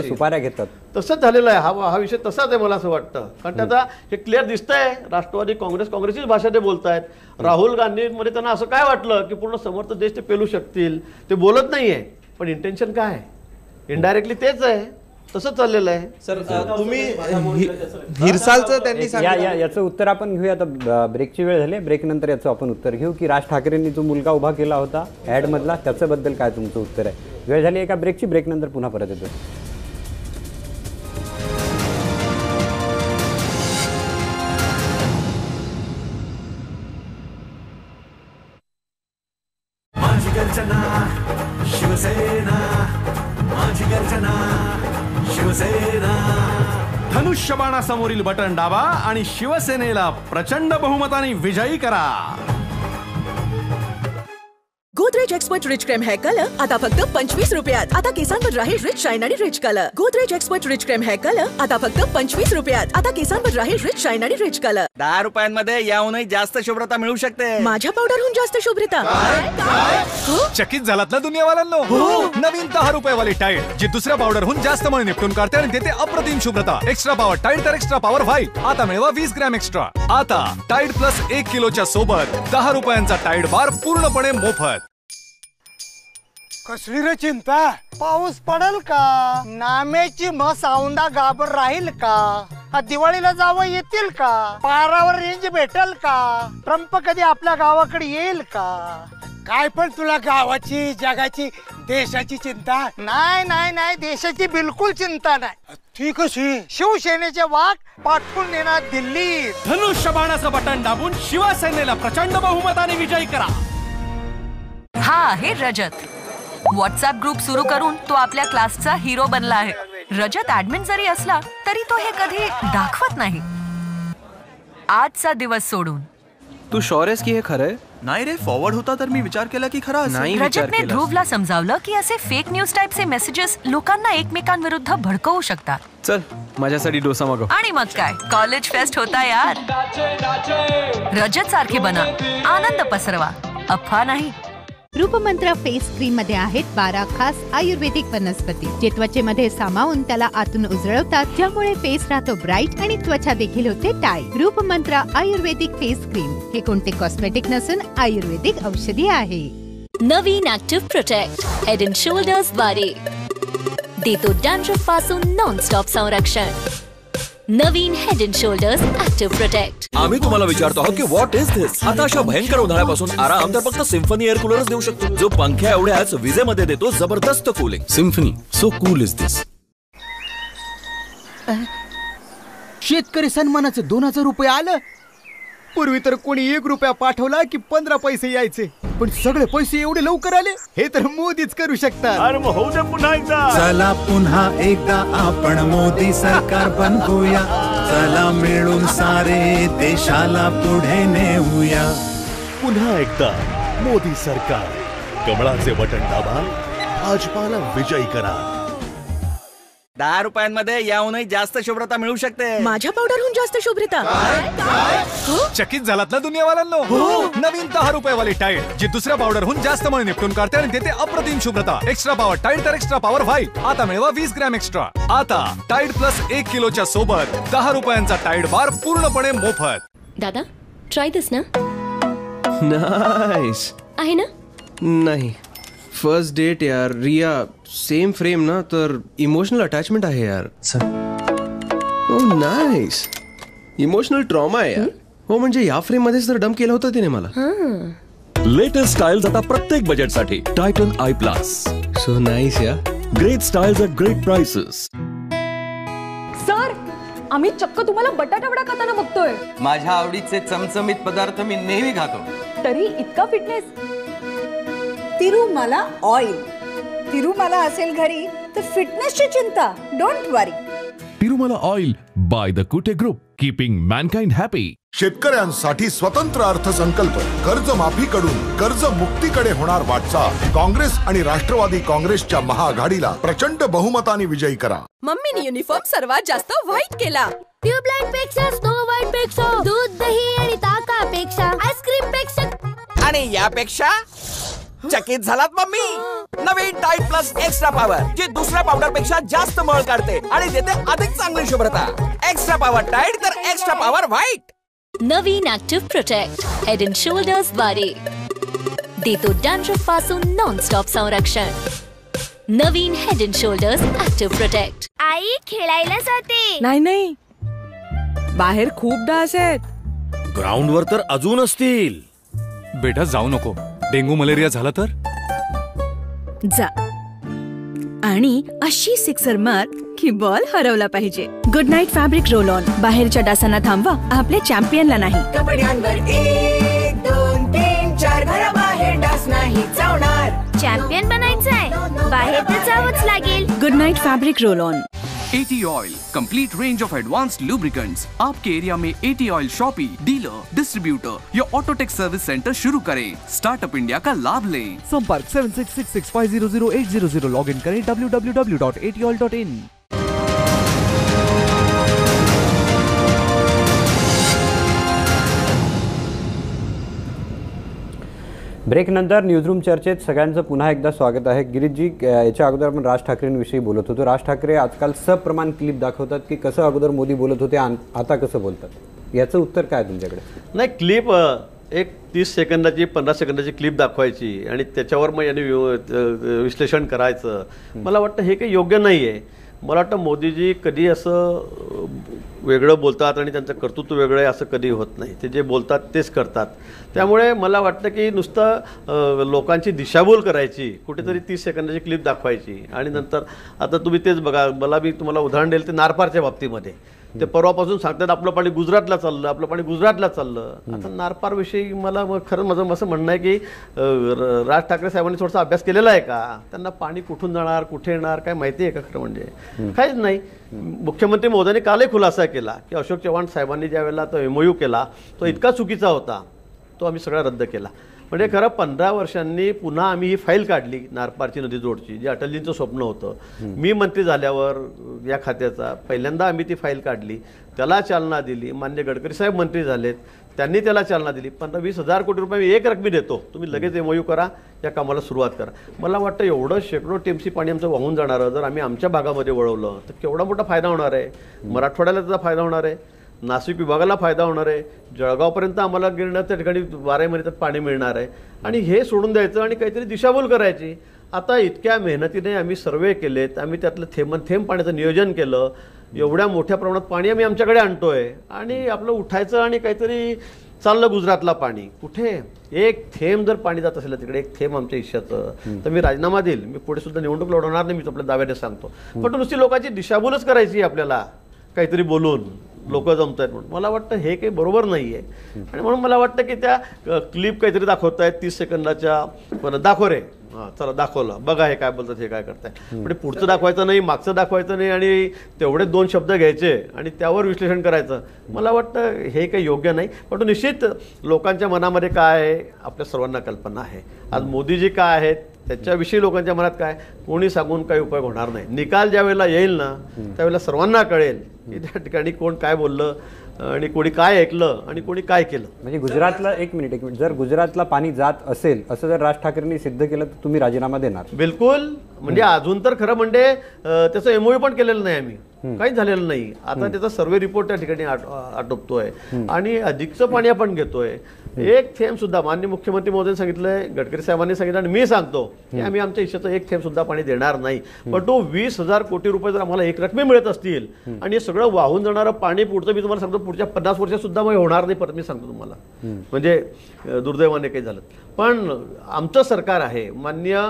सुपाऱ्या घेतात तसंच झालेलं आहे. हा विषय तसाच आहे मला असं वाटतं. कारण आता हे क्लिअर दिसतंय, राष्ट्रवादी काँग्रेसचीच भाषा ते बोलतायत. राहुल गांधीमध्ये त्यांना असं काय वाटलं की पूर्ण समर्थ देश ते पेलू शकतील, ते बोलत नाहीये, पण इंटेन्शन काय आहे, इनडायरेक्टली तेच आहे. तसंच चाललेलं आहे. सर, तुम्ही हिरसालचं त्यांनी सांगितलं, याचं उत्तर आपण घेऊया. आता ब्रेकची वेळ झाली, ब्रेक नंतर याचं आपण उत्तर घेऊ की राज ठाकरेंनी जो मुलगा उभा केला होता ॲड मधला, त्याच्याबद्दल काय तुमचं उत्तर आहे. वेळ झाली एका ब्रेकची, ब्रेक नंतर पुन्हा परत येतो. धनुष्यबाणासमोरील बटन दाबा आणि शिवसेनेला प्रचंड बहुमताने विजयी करा. Godrej expert rich cream hair colour आता फक्त 25 रुपयात. आता केसांवर राहील रिच शाईन आणि rich colour. Godrej expert rich cream hair colour आता फक्त 25 रुपयात. आता केसांवर राहील रिच शाईन आणि रिच कलर. 10 रुपयांमध्ये याहूनही जास्त शुभ्रता मिळू शकते. माझ्या पावडरहून जास्त शुभ्रता. चकित झालात ना दुनियावाल्यांनो. नवीन 10 रुपयावाली टाईड, जी दुसऱ्या पावडरहून जास्त मळ निपटून काढते आणि देते अप्रतिम शुभ्रता. एक्स्ट्रा पॉवर टाईड तर एक्स्ट्रा पॉवर व्हाईट. आता मिळवा 20 ग्रॅम एक्स्ट्रा. आता टाईड प्लस 1 किलोच्या सोबत 10 रुपयांचा टाईड बार पूर्णपणे मोफत. कसली रे चिंता? पाऊस पडेल का? नाम्याची म्हस औंधा गाबर राहील का? दिवाळीला जावं येतील का? पारावर रेंज भेटेल का? ट्रम्प कधी आपल्या गावाकडे येईल का? काय पण तुला गावाची, जगाची, देशाची चिंता नाही? नाही, देशाची बिलकुल चिंता नाही. ठीक आहे, शिवसेनेचे वाघ पाठवून नेणार दिल्ली. धनुष्यबाणाचं बटन दाबून शिवसेनेला प्रचंड बहुमताने विजयी करा. हा आहे रजत. व्हॉट्सअप ग्रुप सुरू करून तो आपल्या क्लासचा हिरो बनला आहे. रजत ऍडमिन जरी असला तरी तो हे कधी दाखवत नाही. आजचा दिवस सोडून. तू शोर आहेस की हे खरंय? नाही रे, फॉरवर्ड होता तर मी विचार केला की खरा असेल. रजतने ध्रुवला समजावलं की असे फेक न्यूज टाईपचे मेसेजेस लोकांना एकमेकांविरुद्ध भडकवू शकतात. चल माझ्यासाठी डोसा मागव. आणि मग काय, कॉलेज फेस्ट होता यार. रजत सारखे बना, आनंद पसरवा, अफवा नाही. रूपमंत्र फेस क्रीम मध्ये आहेत 12 खास आयुर्वेदिक वनस्पती जे त्वचेमध्ये सामावून त्याला आतून उजळवतात, ज्यामुळे फेस राहतो ब्राईट आणि त्वचा देखील होते tight. Roopmantra Ayurvedic face cream हे कोणते कॉस्मेटिक नसून आयुर्वेदिक औषधी आहे. नवीन active protect head and shoulders द्वारे देतो डॅन्ड्रफ पासून नॉनस्टॉप संरक्षण. नवीन head and shoulders active protect. आम्ही तुम्हाला विचारतो आहोत की व्हॉट इज दिस. आता अशा भयंकर उन्हाळ्यापासून आराम तर फक्त सिम्फनी एअर कूलरच देऊ शकतो, जो पंख्या एवढ्याच विजेमध्ये देतो जबरदस्त cooling. Symphony, so cool is this. शेतकरी सन्मानाचं 2000 रुपये आलं. पूर्वी तर कोणी 1 रुपया पाठवला की 15 पैसे यायचे, पण सगळे पैसे एवढे लवकर आले. हे तर मोदीच करू शकतात. अरे मग होऊ दे पुन्हा एकदा. चला पुन्हा एकदा आपण मोदी सरकार बनवूया. चला मिळून सारे देशाला पुढे नेऊया. पुन्हा एकदा मोदी सरकार. कमळाचे बटन दाबा, भाजपाला विजयी करा. 10 रुपयांमध्ये याहूनही जास्त शुभ्रता मिळू शकते. माझ्या पावडरहून जास्त शुभ्रता. चकित झालात ना दुनियावाल्यांनो. नवीन 10 रुपयावाली टाईड जी दुसऱ्या पावडरहून जास्त मळ निपटून काढते आणि देते अप्रतिम शुभ्रता. एक्स्ट्रा पॉवर टाईड तर एक्स्ट्रा पॉवर व्हाईट. आता मिळवा 20 ग्रॅम एक्स्ट्रा. आता टाईड प्लस 1 किलोच्या सोबत 10 रुपयांचा टाईड बार पूर्णपणे मोफत. दादा ट्राय दिस ना. नाइस आहे ना. नाही, फर्स्ट डेट यार. रिया सेम फ्रेम ना, तर इमोशनल अटॅचमेंट आहे यार. Oh nice. इमोशनल ट्रॉमा आहे यार. हो म्हणजे या फ्रेम मध्येच तर डम्प केलं होतं तिने मला. लेटेस्ट स्टाईल्स आता प्रत्येक बजेटसाठी. Titan eye plus. So nice या. Great styles at great prices. Sir, आम्ही चक्क तुम्हाला बटाटा वडा खाताना बघतोय. माझ्या आवडीचे चमचमीत पदार्थ मी नेहमी खातो. तरी इतका फिटनेस. तिरुमाला ऑइल. तिरुमाला असेल घरी तर फिटनेसची चिंता don't worry. Tirumala oil by the Kute group, keeping Mankind happy. शेतकऱ्यांसाठी स्वतंत्र अर्थसंकल्प. कर्जमाफीकडून कर्जमुक्तीकडे होणार वाटचाल. काँग्रेस आणि राष्ट्रवादी काँग्रेसच्या महाआघाडीला प्रचंड बहुमताने विजयी करा. मम्मीने युनिफॉर्म सर्वात जास्त व्हाईट केला. ट्यूबलाइट पेक्षा, स्नो व्हाईट पेक्षा, दूध दही आणि ताकापेक्षा, आईस्क्रीम पेक्षा आणि यापेक्षा चकित झालात मम्मी. नवीन टाईड प्लस एक्स्ट्रा पॉवर जी दुसऱ्या पावडर पेक्षा जास्त मळ काढते आणि देते अधिक चांगली शुभ्रता. एक्स्ट्रा पॉवर टाईड तर एक्स्ट्रा पॉवर व्हाईट. नवीन active protect head and shoulders द्वारे देतो डॅन्ड्रफ पासून नॉनस्टॉप संरक्षण. नवीन head and shoulders active protect. आई खेळायला जाते. नाही, बाहेर खूप डास आहेत. ग्राउंडवर तर अजून असतील. बेटा जाऊ नको. डेंगू मलेरिया झाला तर जा आणि अशी सिक्सर मार की बॉल हरवला पाहिजे. Good night fabric roll on. बाहेरच्या डासांना थांबवा, आपल्या चॅम्पियनला नाही. कपड्यांवर 1 2 3 4 घराबाहेर डास नाही चावणार. चॅम्पियन बनायचंय, बाहेर तर जावंच लागेल. Good night fabric roll on. AT oil, complete range of advanced lubricants. आपके एरिया में AT oil shoppe, dealer, distributor या ऑटोटेक सर्विस सेंटर शुरू करें. स्टार्टअप इंडिया का लाभ लें. संपर्क 7666500800. लॉग इन करें www.atoil.in. ब्रेकनंतर न्यूजरूम चर्चेत सगळ्यांचं पुन्हा एकदा स्वागत आहे. गिरीशजी, याच्या अगोदर आपण राज ठाकरेंविषयी बोलत होतो. राज ठाकरे आजकाल सप्रमाण क्लिप दाखवतात की कसं अगोदर मोदी बोलत होते, आता कसं बोलतात. याचं उत्तर काय तुमच्याकडे? नाही, क्लिप एक 30 सेकंदाची 15 सेकंदाची क्लिप दाखवायची आणि त्याच्यावर मग यांनी विश्लेषण करायचं. मला वाटतं हे काही योग्य नाही आहे. मला वाटतं मोदीजी कधी असं वेगळं बोलतात आणि त्यांचं कर्तृत्व वेगळं आहे असं कधी होत नाही. ते जे बोलतात तेच करतात. त्यामुळे मला वाटतं की नुसतं लोकांची दिशाभूल करायची, कुठेतरी 30 सेकंदाची क्लिप दाखवायची आणि नंतर आता तुम्ही तेच बघा. मला मी तुम्हाला उदाहरण देईल ते नारपारच्या बाबतीमध्ये. ते परवापासून सांगतात आपलं पाणी गुजरातला चाललं, आपलं पाणी गुजरातला चाललं. आता नारपारविषयी मला खरं माझं असं म्हणणं आहे की राज ठाकरे साहेबांनी थोडासा अभ्यास केलेला आहे का? त्यांना पाणी कुठून जाणार, कुठे येणार काय माहिती आहे का? खरं म्हणजे काहीच नाही. मुख्यमंत्री महोदयांनी कालही खुलासा केला की अशोक चव्हाण साहेबांनी ज्या वेळेला तो MOU केला तो इतका चुकीचा होता, तो आम्ही सगळा रद्द केला. म्हणजे खरं 15 वर्षांनी पुन्हा आम्ही ही फाईल काढली नारपारची नदी जोडची, जे अटलजींचं स्वप्न होतं. मी मंत्री झाल्यावर या खात्याचा पहिल्यांदा आम्ही ती फाईल काढली, त्याला चालना दिली. माननीय गडकरी साहेब मंत्री झालेत, त्यांनी त्याला चालना दिली. 15-20 हजार कोटी रुपये मी एक रकमी देतो, तुम्ही लगेच MOU करा, या कामाला सुरुवात करा. मला वाटतं एवढं शेकडो टीएमसी पाणी आमचं वाहून जाणारं जर आम्ही आमच्या भागामध्ये वळवलं तर केवढा मोठा फायदा होणार आहे. मराठवाड्याला त्याचा फायदा होणार आहे, नाशिक विभागाला फायदा होणार आहे, जळगावपर्यंत आम्हाला गिरण्यात त्या ठिकाणी 12 महिने त्यात पाणी मिळणार आहे. आणि हे सोडून द्यायचं आणि काहीतरी दिशाभूल करायची. आता इतक्या मेहनतीने आम्ही सर्वे केलेत, आम्ही त्यातलं थेंब पाण्याचं नियोजन केलं, एवढ्या मोठ्या प्रमाणात पाणी आम्ही आमच्याकडे आणतोय आणि आपलं उठायचं आणि काहीतरी चाललं गुजरातला पाणी. कुठे एक थेंब जर पाणी जात असेल तिकडे, एक थेंब आमच्या हिश्श्याचं, तर मी राजीनामा देईल. मी पुढे सुद्धा निवडणूक लढवणार नाही, मी आपल्या दाव्याने सांगतो. पण नुसती लोकांची दिशाभूलच करायची आपल्याला काहीतरी बोलून, लोक जमत आहेत म्हणून. मला वाटतं हे काही बरोबर नाही आहे. आणि म्हणून मला वाटतं की त्या क्लिप काहीतरी दाखवत आहेत 30 सेकंदाच्या, दाखव रे, हां चला दाखवलं, बघा हे काय बोलतात, हे काय करताय. म्हणजे पुढचं दाखवायचं नाही, मागचं दाखवायचं नाही आणि तेवढेच 2 शब्द घ्यायचे आणि त्यावर विश्लेषण करायचं. मला वाटतं हे काही योग्य नाही. पण निश्चित लोकांच्या मनामध्ये काय आहे आपल्या सर्वांना कल्पना आहे. आज मोदीजी काय आहेत त्याच्याविषयी लोकांच्या मनात काय, कोणी सांगून काही उपयोग होणार नाही. निकाल ज्या वेळेला येईल ना त्यावेळेला सर्वांना कळेल की त्या ठिकाणी कोण काय बोललं आणि कोणी काय ऐकलं आणि कोणी काय केलं. म्हणजे गुजरातला एक मिनिट जर गुजरातला पाणी जात असेल असं जर राज ठाकरेंनी सिद्ध केलं तर तुम्ही राजीनामा देणार? बिलकुल. म्हणजे अजून तर खरं म्हणजे त्याचं MOU पण केलेलं नाही आम्ही, काहीच झालेलं नाही. आता त्याचा सर्वे रिपोर्ट त्या ठिकाणी आटोपतोय आणि अधिकचं पाणी आपण घेतोय. एक थेंब सुद्धा माननीय मुख्यमंत्री महोदयांनी सांगितलंय, गडकरी साहेबांनी सांगितलं आणि मी सांगतो की आम्ही आमच्या हिश्श्याचं एक थेंब सुद्धा पाणी देणार नाही. पण तो 20,000 कोटी रुपये जर आम्हाला एक रकमी मिळत असतील आणि हे सगळं वाहून जाणारं पाणी पुढचं मी तुम्हाला सांगतो पुढच्या 50 वर्षात सुद्धा मग होणार नाही, परत मी सांगतो तुम्हाला. म्हणजे दुर्दैवाने काही झालं. पण आमचं सरकार आहे, माननीय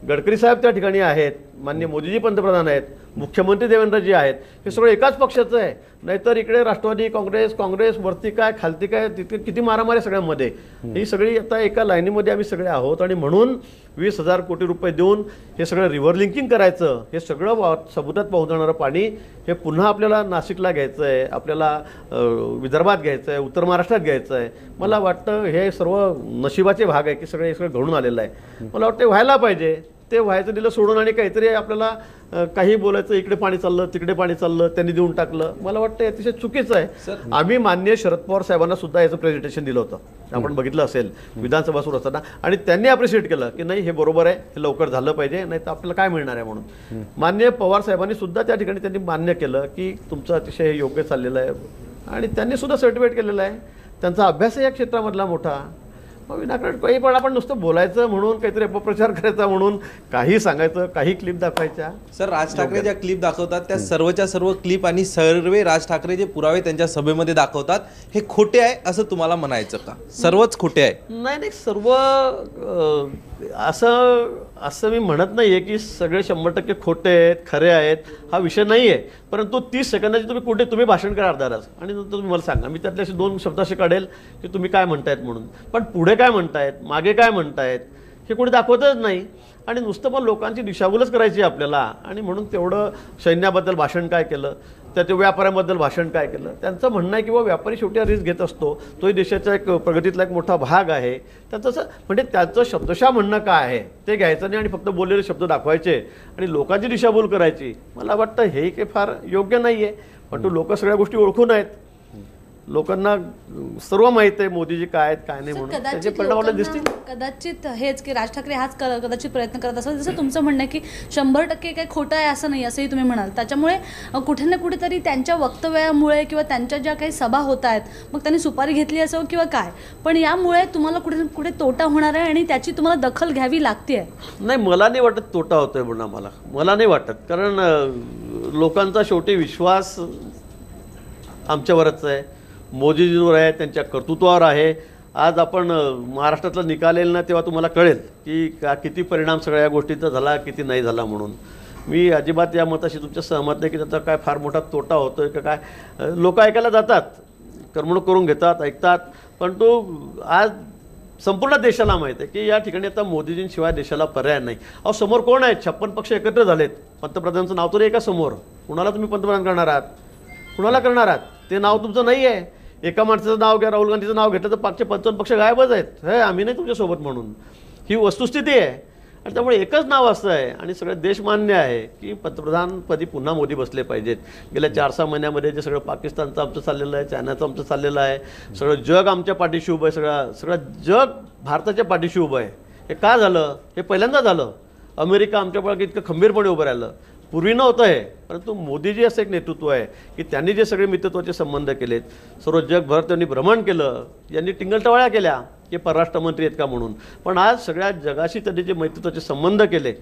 गडकरी साहेब त्या ठिकाणी आहेत, माननीय मोदीजी पंतप्रधान आहेत, मुख्यमंत्री देवेंद्रजी आहेत, हे सगळं एकाच पक्षाचं आहे. नाहीतर इकडे राष्ट्रवादी काँग्रेस वरती काय खालती काय, तिथे किती मारामारी सगळ्यांमध्ये. ही सगळी आता एका लाईनीमध्ये आम्ही सगळे आहोत आणि म्हणून 20,000 कोटी रुपये देऊन हे सगळं रिव्हर लिंकिंग करायचं, हे सगळं समुद्रात पाहून जाणारं पाणी हे पुन्हा आपल्याला नाशिकला घ्यायचं आहे, आपल्याला विदर्भात घ्यायचं आहे, उत्तर महाराष्ट्रात घ्यायचं आहे. मला वाटतं हे सर्व नशिबाचे भाग आहे की हे सगळं घडून आलेलं आहे. मला वाटतं व्हायला पाहिजे, ते व्हायचं दिलं सोडून आणि काहीतरी आपल्याला काही बोलायचं, इकडे पाणी चाललं तिकडे पाणी चाललं त्यांनी देऊन टाकलं. मला वाटतं अतिशय चुकीचं आहे. आम्ही माननीय शरद पवार साहेबांना सुद्धा याचं प्रेझेंटेशन दिलं होतं, आपण बघितलं असेल विधानसभा सुरू असताना, आणि त्यांनी अप्रिशिएट केलं की नाही हे बरोबर आहे, हे लवकर झालं पाहिजे, नाही तर आपल्याला काय मिळणार आहे म्हणून. माननीय पवार साहेबांनी सुद्धा त्या ठिकाणी त्यांनी मान्य केलं की तुमचं अतिशय योग्य चाललेलं आहे आणि त्यांनी सुद्धा सर्टिफिकेट केलेलं आहे. त्यांचा अभ्यास आहे या क्षेत्रामधला मोठा. मग विनाकारण काही पण आपण नुसतं बोलायचं म्हणून, काहीतरी अपप्रचार करायचा म्हणून, काही सांगायचं, काही क्लिप दाखवायच्या. सर, राज ठाकरे ज्या क्लिप दाखवतात त्या सर्वच्या सर्व क्लिप आणि सर्व राज ठाकरे जे पुरावे त्यांच्या सभेमध्ये दाखवतात हे खोटे आहे असं तुम्हाला म्हणायचं का? सर्वच खोटे आहे? नाही, सर्व असं मी म्हणत नाहीये की सगळे 100% खोटे आहेत, खरे आहेत, हा विषय नाही आहे. परंतु 30 सेकंदाची तुम्ही भाषण करा अर्धा तास आणि नंतर तुम्ही मला सांगा, मी त्यातले 2 शब्द असे काढेल की तुम्ही काय म्हणतायत म्हणून. पण पुढे काय म्हणतायत, मागे काय म्हणतायत हे कोणी दाखवतच नाही. आणि नुसतं पण लोकांची दिशाभूलच करायची आपल्याला. आणि म्हणून तेवढं सैन्याबद्दल भाषण काय केलं, त्याच्या व्यापाऱ्याबद्दल भाषण काय केलं. त्यांचं म्हणणं आहे की बाबा व्यापारी शेवटी रिस्क घेत असतो, तोही देशाचा एक प्रगतीतला एक मोठा भाग आहे. त्यांचं म्हणजे त्याचं शब्दशः म्हणणं काय आहे ते घ्यायचं नाही आणि फक्त बोललेले शब्द दाखवायचे आणि लोकांची दिशाभूल करायची. मला वाटतं हे काही फार योग्य नाही आहे. पण तो लोक सगळ्या गोष्टी ओळखून आहेत, लोकांना सर्व माहित आहे मोदीजी काय आहेत काय नाही म्हणून. त्याचे परिणाम आपल्याला दिसतील. कदाचित हेच की राज ठाकरे हाच कदाचित प्रयत्न करत असतात. जसं तुमचं म्हणणं आहे की 100% काही खोटं आहे असं नाही, असंही तुम्ही म्हणाल. त्याच्यामुळे कुठे ना कुठेतरी त्यांच्या वक्तव्यामुळे किंवा त्यांच्या ज्या काही सभा होत आहेत, मग त्यांनी सुपारी घेतली असो किंवा काय, पण यामुळे तुम्हाला कुठे ना कुठे तोटा होणार आहे आणि त्याची तुम्हाला दखल घ्यावी लागते. नाही, मला नाही वाटत तोटा होतोय म्हणून. मला नाही वाटत, कारण लोकांचा शेवटी विश्वास आमच्यावरच आहे, मोदीजींवर आहे, त्यांच्या कर्तृत्वावर आहे. आज आपण महाराष्ट्रातला निकाल येईल ना तेव्हा तुम्हाला कळेल की किती परिणाम सगळ्या या गोष्टीचा झाला, किती नाही झाला म्हणून. मी अजिबात या मताशी तुमच्या सहमत नाही की त्याचा काय फार मोठा तोटा होतोय का काय. लोक ऐकायला जातात, करमणूक करून घेतात, ऐकतात. पण तो आज संपूर्ण देशाला माहीत आहे की या ठिकाणी आता मोदीजींशिवाय देशाला पर्याय नाही. अहो समोर कोण आहेत, 56 पक्ष एकत्र झालेत. पंतप्रधानांचं नाव तरी एका समोर. कुणाला तुम्ही पंतप्रधान करणार आहात, कुणाला करणार आहात, ते नाव तुमचं नाही आहे. एका माणसाचं नाव घ्या, राहुल गांधीचं नाव घेतलं तर पाचशे 55 पक्ष गायबच आहेत. हे आम्ही नाही तुमच्यासोबत म्हणून, ही वस्तुस्थिती आहे. आणि त्यामुळे एकच नाव असं आहे आणि सगळं देश मान्य आहे की पंतप्रधानपदी पुन्हा मोदी बसले पाहिजेत. गेल्या 4-6 महिन्यामध्ये जे सगळं पाकिस्तानचं आमचं चाललेलं आहे, चायनाचं आमचं चाललेलं आहे, सगळं जग आमच्या पाठीशी उभं आहे, सगळं जग भारताच्या पाठीशी उभं आहे. हे का झालं? हे पहिल्यांदा झालं. अमेरिका आमच्या पाठी इतकं खंबीरपणे उभं राहिलं, पूर्वी नव्हतं हे. परंतु मोदीजी असं एक नेतृत्व आहे की त्यांनी जे सगळे मित्रत्वाचे संबंध केलेत, सर्व जगभर त्यांनी भ्रमण केलं, यांनी टिंगलटवाळ्या केल्या की परराष्ट्रमंत्री आहेत का म्हणून, पण आज सगळ्या जगाशी त्यांनी जे मैत्रीत्वाचे संबंध केले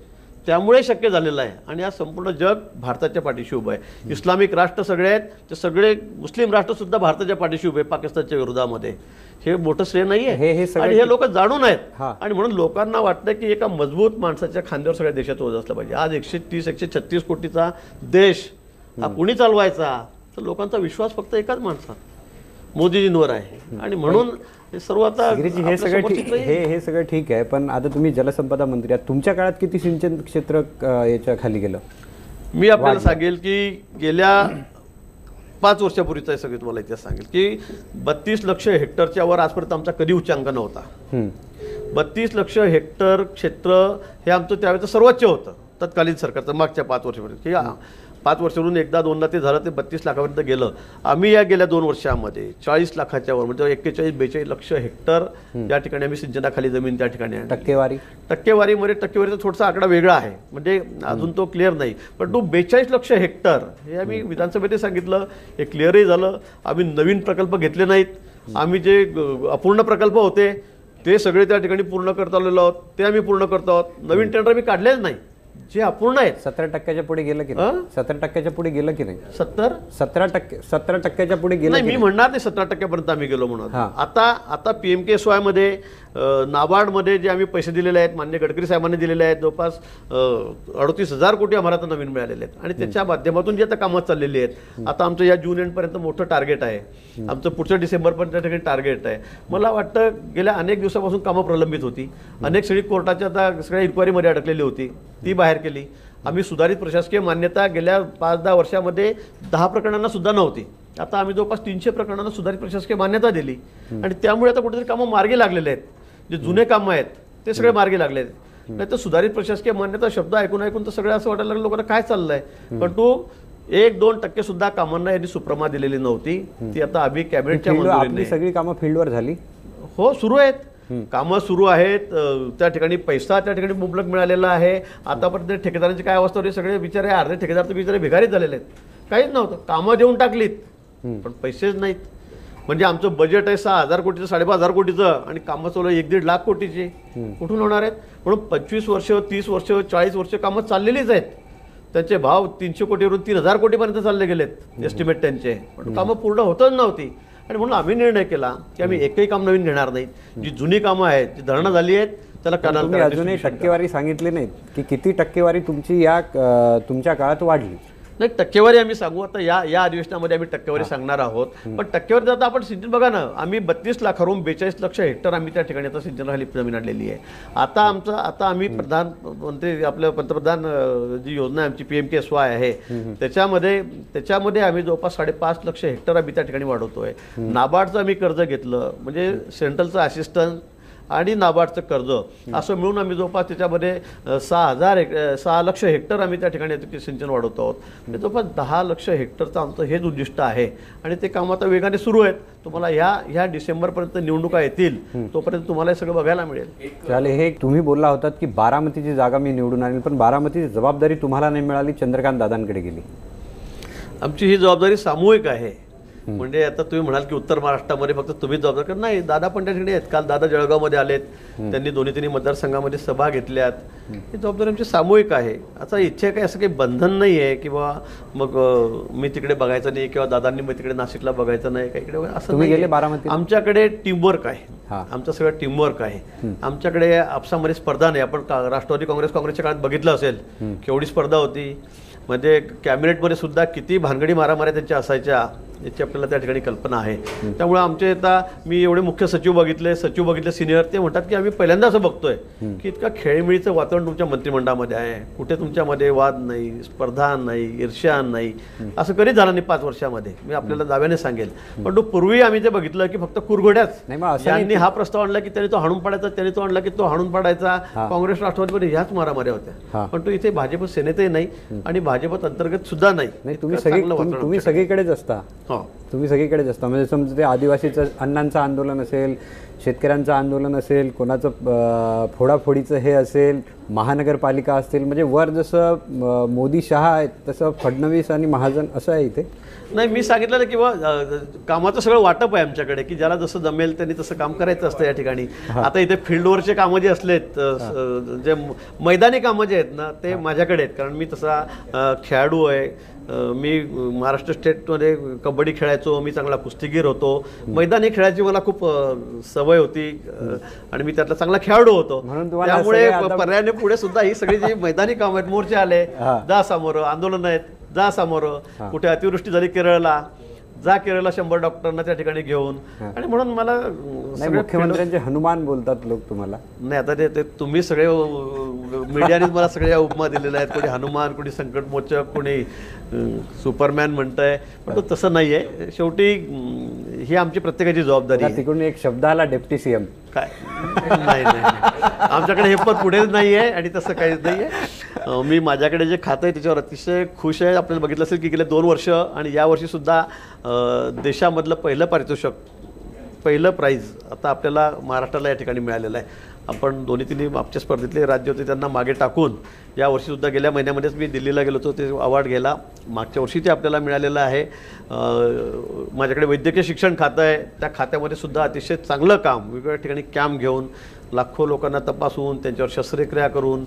त्यामुळे शक्य झालेलं आहे. आणि आज संपूर्ण जग भारताच्या पाठीशी उभं आहे. इस्लामिक राष्ट्र सगळे आहेत, ते सगळे मुस्लिम राष्ट्रसुद्धा भारताच्या पाठीशी उभे पाकिस्तानच्या विरोधामध्ये. हे मोठं श्रेय नाही आहे आणि हे लोक जाणून आहेत. आणि म्हणून लोकांना वाटतं की एका मजबूत माणसाच्या खांद्यावर सगळ्या देशात ओझ असलं पाहिजे. आज 130-136 कोटीचा देश हा कुणी चालवायचा, तर लोकांचा विश्वास फक्त एकाच माणसात, मोदीजींवर आहे. आणि म्हणून हे सर्व आता हे सगळं ठीक आहे. पण आता तुम्ही जलसंपदा मंत्री आहात, तुमच्या काळात किती सिंचन क्षेत्र याच्या खाली गेलं? मी आपल्याला सांगेल की गेल्या 5 वर्षापूर्वीचा हे सगळं तुम्हाला इतिहास सांगेल की 32 लक्ष हेक्टरच्या वर आजपर्यंत आमचा कधी उच्चांक नव्हता. 32 लक्ष हेक्टर क्षेत्र हे आमचं त्यावेळेचं सर्वोच्च होतं तत्कालीन सरकारचं मागच्या 5 वर्षापर्यंत. की 5 वर्षावरून एकदा 2दा ते झालं, ते 32 लाखापर्यंत गेलं. आम्ही या गेल्या 2 वर्षामध्ये 40 लाखाच्या वर म्हणजे 41-42 लक्ष हेक्टर या ठिकाणी आम्ही सिंचनाखाली जमीन त्या ठिकाणी आहे. टक्केवारीमध्ये टक्केवारीचा थोडासा आकडा वेगळा आहे, म्हणजे अजून तो क्लिअर नाही. पण तो 42 लक्ष हेक्टर हे आम्ही विधानसभेत सांगितलं, हे क्लिअरही झालं. आम्ही नवीन प्रकल्प घेतले नाहीत, आम्ही जे अपूर्ण प्रकल्प होते ते सगळे त्या ठिकाणी पूर्ण करता आलेलो आहोत, ते आम्ही पूर्ण करतो आहोत. नवीन टेंडर आम्ही काढलेच नाही, जे अपूर्ण आहेत. 17% पुढे गेलं की नाही? 17% पुढे गेलं की नाही? 17% पुढे गेलं नाही. मी म्हणणार नाही 17% आम्ही गेलो म्हणून. आता PMKSY मध्ये नाबार्डमध्ये जे आम्ही पैसे दिलेले आहेत, माननीय गडकरी साहेबांनी दिलेले आहेत, जवळपास 38,000 कोटी आम्हाला आता नवीन मिळालेले आहेत. आणि त्याच्या माध्यमातून जी आता कामं चाललेली आहेत, आता आमचं या जून एंडपर्यंत मोठं टार्गेट आहे, आमचं पुढच्या डिसेंबरपर्यंत त्या ठिकाणी टार्गेट आहे. मला वाटतं गेल्या अनेक दिवसापासून कामं प्रलंबित होती, अनेक सगळी कोर्टाच्या आता सगळ्या इन्क्वायरीमध्ये अडकलेली होती, ती बाहेर केली. आम्ही सुधारित प्रशासकीय मान्यता गेल्या 5-10 वर्षामध्ये 10 प्रकरणांना सुद्धा नव्हती, आता आम्ही जवळपास 300 प्रकरणांना सुधारित प्रशासकीय मान्यता दिली. आणि त्यामुळे आता कुठेतरी कामं मार्गी लागलेले आहेत, जे जुने कामं आहेत ते सगळे मार्गी लागले आहेत. नाही तर सुधारित प्रशासकीय मान्यता शब्द ऐकून तर सगळं असं वाटायला लागलं लोकांना काय चाललंय. पण तो 1-2% सुद्धा कामांना यांनी सुप्रमा दिलेली नव्हती, ती आता आम्ही कॅबिनेटच्या मंजुरीने सगळी कामं फील्डवर झाली. हो, सुरू आहेत कामं, सुरू आहेत. त्या ठिकाणी पैसा त्या ठिकाणी मुबलक मिळालेला आहे. आतापर्यंत ठेकेदारांची काय अवस्था होती, सगळे बिचारे अर्धे ठेकेदार तर बिचारे भिगारीच झालेले आहेत, काहीच नव्हतं, कामं देऊन टाकलीत पण पैसेच नाहीत. म्हणजे आमचं बजेट आहे 6,000 कोटीचं, 5,500 कोटीचं, आणि कामं चालू 1-1.5 लाख कोटीची, कुठून होणार आहेत? म्हणून 25 वर्ष, 30 वर्ष, 40 वर्ष कामं चाललेलीच आहेत. त्यांचे भाव 300 कोटीवरून 3,000 कोटीपर्यंत चालले गेलेत एस्टिमेट त्यांचे, पण कामं पूर्ण होतच नव्हती. आणि म्हणून आम्ही निर्णय केला की आम्ही एकही काम नवीन घेणार नाही. जी जुनी कामं आहेत, जी धरणं झाली आहेत, त्याला तुम्ही अजूनही टक्केवारी सांगितली नाही की किती टक्केवारी तुमची या तुमच्या काळात वाढली? नाही, टक्केवारी आम्ही सांगू आता या अधिवेशनामध्ये आम्ही टक्केवारी सांगणार आहोत. पण टक्केवारी आता आपण सिंचन बघा ना, आम्ही 32 लाखावरून 42 लक्ष हेक्टर आम्ही त्या ठिकाणी आता सिंचनाखाली जमीन आणलेली आहे. आता आम्ही प्रधानमंत्री आपलं पंतप्रधान जी योजना आहे आमची PMKSY आहे, त्याच्यामध्ये आम्ही जवळपास 5.5 लक्ष हेक्टर आम्ही त्या ठिकाणी वाढवतोय. नाबार्डचं आम्ही कर्ज घेतलं, म्हणजे सेंट्रलचं असिस्टन्स आणि नाबार्डचं कर्ज असं मिळून आम्ही जवळपास त्याच्यामध्ये 6 लक्ष हेक्टर आम्ही त्या ठिकाणी सिंचन वाढवतो आहोत. म्हणजे जवळपास 10 लक्ष हेक्टरचं आमचं हेच उद्दिष्ट आहे आणि ते काम आता वेगाने सुरू आहेत. तुम्हाला ह्या डिसेंबरपर्यंत निवडणुका येतील, तोपर्यंत तुम्हाला हे सगळं बघायला मिळेल. चालेल. हे तुम्ही बोलला होतात की बारामतीची जागा मी निवडून आणेल, पण बारामतीची जबाबदारी तुम्हाला नाही मिळाली, चंद्रकांत दादांकडे गेली. आमची ही जबाबदारी सामूहिक आहे. म्हणजे आता तुम्ही म्हणाल की उत्तर महाराष्ट्रामध्ये फक्त तुम्ही जबाबदार, नाही, दादा पण त्या ठिकाणी आहेत. काल दादा जळगावमध्ये आलेत, त्यांनी दोन्ही मतदारसंघामध्ये सभा घेतल्यात. ही जबाबदारी आमची सामूहिक आहे. आता इच्छा काही असं काही बंधन नाही आहे किंवा मग मी तिकडे बघायचं नाही किंवा दादांनी मग तिकडे नाशिकला बघायचं नाही, काही इकडे असं नाही. आमच्याकडे टीमवर्क आहे, आमचं सगळं टीमवर्क आहे. आमच्याकडे आपसामध्ये स्पर्धा नाही. आपण राष्ट्रवादी काँग्रेसच्या काळात बघितलं असेल केवढी स्पर्धा होती. म्हणजे कॅबिनेटमध्ये सुद्धा किती भानगडी मारामाऱ्या त्यांच्या असायच्या. याची आपल्याला त्या ठिकाणी कल्पना आहे. त्यामुळे आमचे आता मी एवढे मुख्य सचिव बघितले सिनियर, ते म्हणतात की आम्ही पहिल्यांदा असं बघतोय की इतका खेळीमेळीचं वातावरण तुमच्या मंत्रिमंडळामध्ये आहे. कुठे तुमच्यामध्ये वाद नाही, स्पर्धा नाही, ईर्ष्या नाही, असं कधीच झालं नाही 5 वर्षामध्ये. मी आपल्याला दाव्याने सांगेल. पण पूर्वी आम्ही ते बघितलं की फक्त कुरघोड्याच यांनी हा प्रस्ताव आणला की त्याने तो हाणून पाडायचा, त्याने तो आणला की तो हाणून पाडायचा. काँग्रेस राष्ट्रवादीमध्ये ह्याच मारामाऱ्या होत्या. पण तो इथे भाजप सेनेतही नाही आणि भाजप अंतर्गत सुद्धा नाही. तुम्ही सगळीकडेच असता. तुम्ही सगळीकडेच असता. म्हणजे समजा ते आदिवासीचं अण्णांचं आंदोलन असेल, शेतकऱ्यांचं आंदोलन असेल, कोणाचं फोडाफोडीचं हे असेल, महानगरपालिका असतील, म्हणजे वर जसं मोदी शहा आहेत तसं फडणवीस आणि महाजन असं आहे इथे. नाही, मी सांगितलं ना किंवा कामाचं सगळं वाटप आहे आमच्याकडे की ज्याला जसं जमेल त्यांनी तसं काम करायचं असतं या ठिकाणी. आता इथे फील्डवरचे कामं जे असलेत, जे मैदानी कामं जे आहेत ना, ते माझ्याकडे आहेत. कारण मी तसा खेळाडू आहे. मी महाराष्ट्र स्टेटमध्ये कबड्डी खेळायचो, मी चांगला कुस्तीगीर होतो. मैदानी खेळायची मला खूप सवय होती आणि मी त्यातला चांगला खेळाडू होतो. त्यामुळे पर्यायाने पुढे सुद्धा ही सगळी जी मैदानी कामं आहेत, मोर्चे आले जा सामोरं, आंदोलन आहेत जा सामोरं, कुठे अतिवृष्टी झाली केरळला जा, केरळला 100 डॉक्टरांना त्या ठिकाणी घेऊन. आणि म्हणून मला मुख्यमंत्र्यांचे हनुमान बोलतात लोक तुम्हाला. नाही, आता ते तुम्ही सगळे मीडियाने मला सगळ्या उपमा दिलेल्या आहेत. कोणी हनुमान, कोणी संकटमोचक, कोणी सुपरमॅन म्हणतंय. पण तो तसं नाही आहे. शेवटी ही आमची प्रत्येकाची जबाबदारी आहे. तिकडून एक शब्द आला डेप्टी सीएम. काय नाही, आमच्याकडे हे पद पुढेच नाही आहे आणि तसं काहीच नाही आहे. मी माझ्याकडे जे खातं आहे त्याच्यावर अतिशय खुश आहे. आपल्याला बघितलं असेल की गेले 2 वर्ष आणि यावर्षीसुद्धा देशामधलं पहिलं पारितोषिक, पहिलं प्राईज आता आपल्याला महाराष्ट्राला या ठिकाणी मिळालेलं आहे. आपण 2-3 मागच्या स्पर्धेतले राज्य होते त्यांना मागे टाकून यावर्षीसुद्धा गेल्या महिन्यामध्येच मी दिल्लीला गेलो होतो ते अवॉर्ड घ्यायला. मागच्या वर्षी ते आपल्याला मिळालेलं आहे. माझ्याकडे वैद्यकीय शिक्षण खातं आहे. त्या खात्यामध्ये सुद्धा अतिशय चांगलं काम, वेगवेगळ्या ठिकाणी कॅम्प घेऊन लाखो लोकांना तपासून त्यांच्यावर शस्त्रक्रिया करून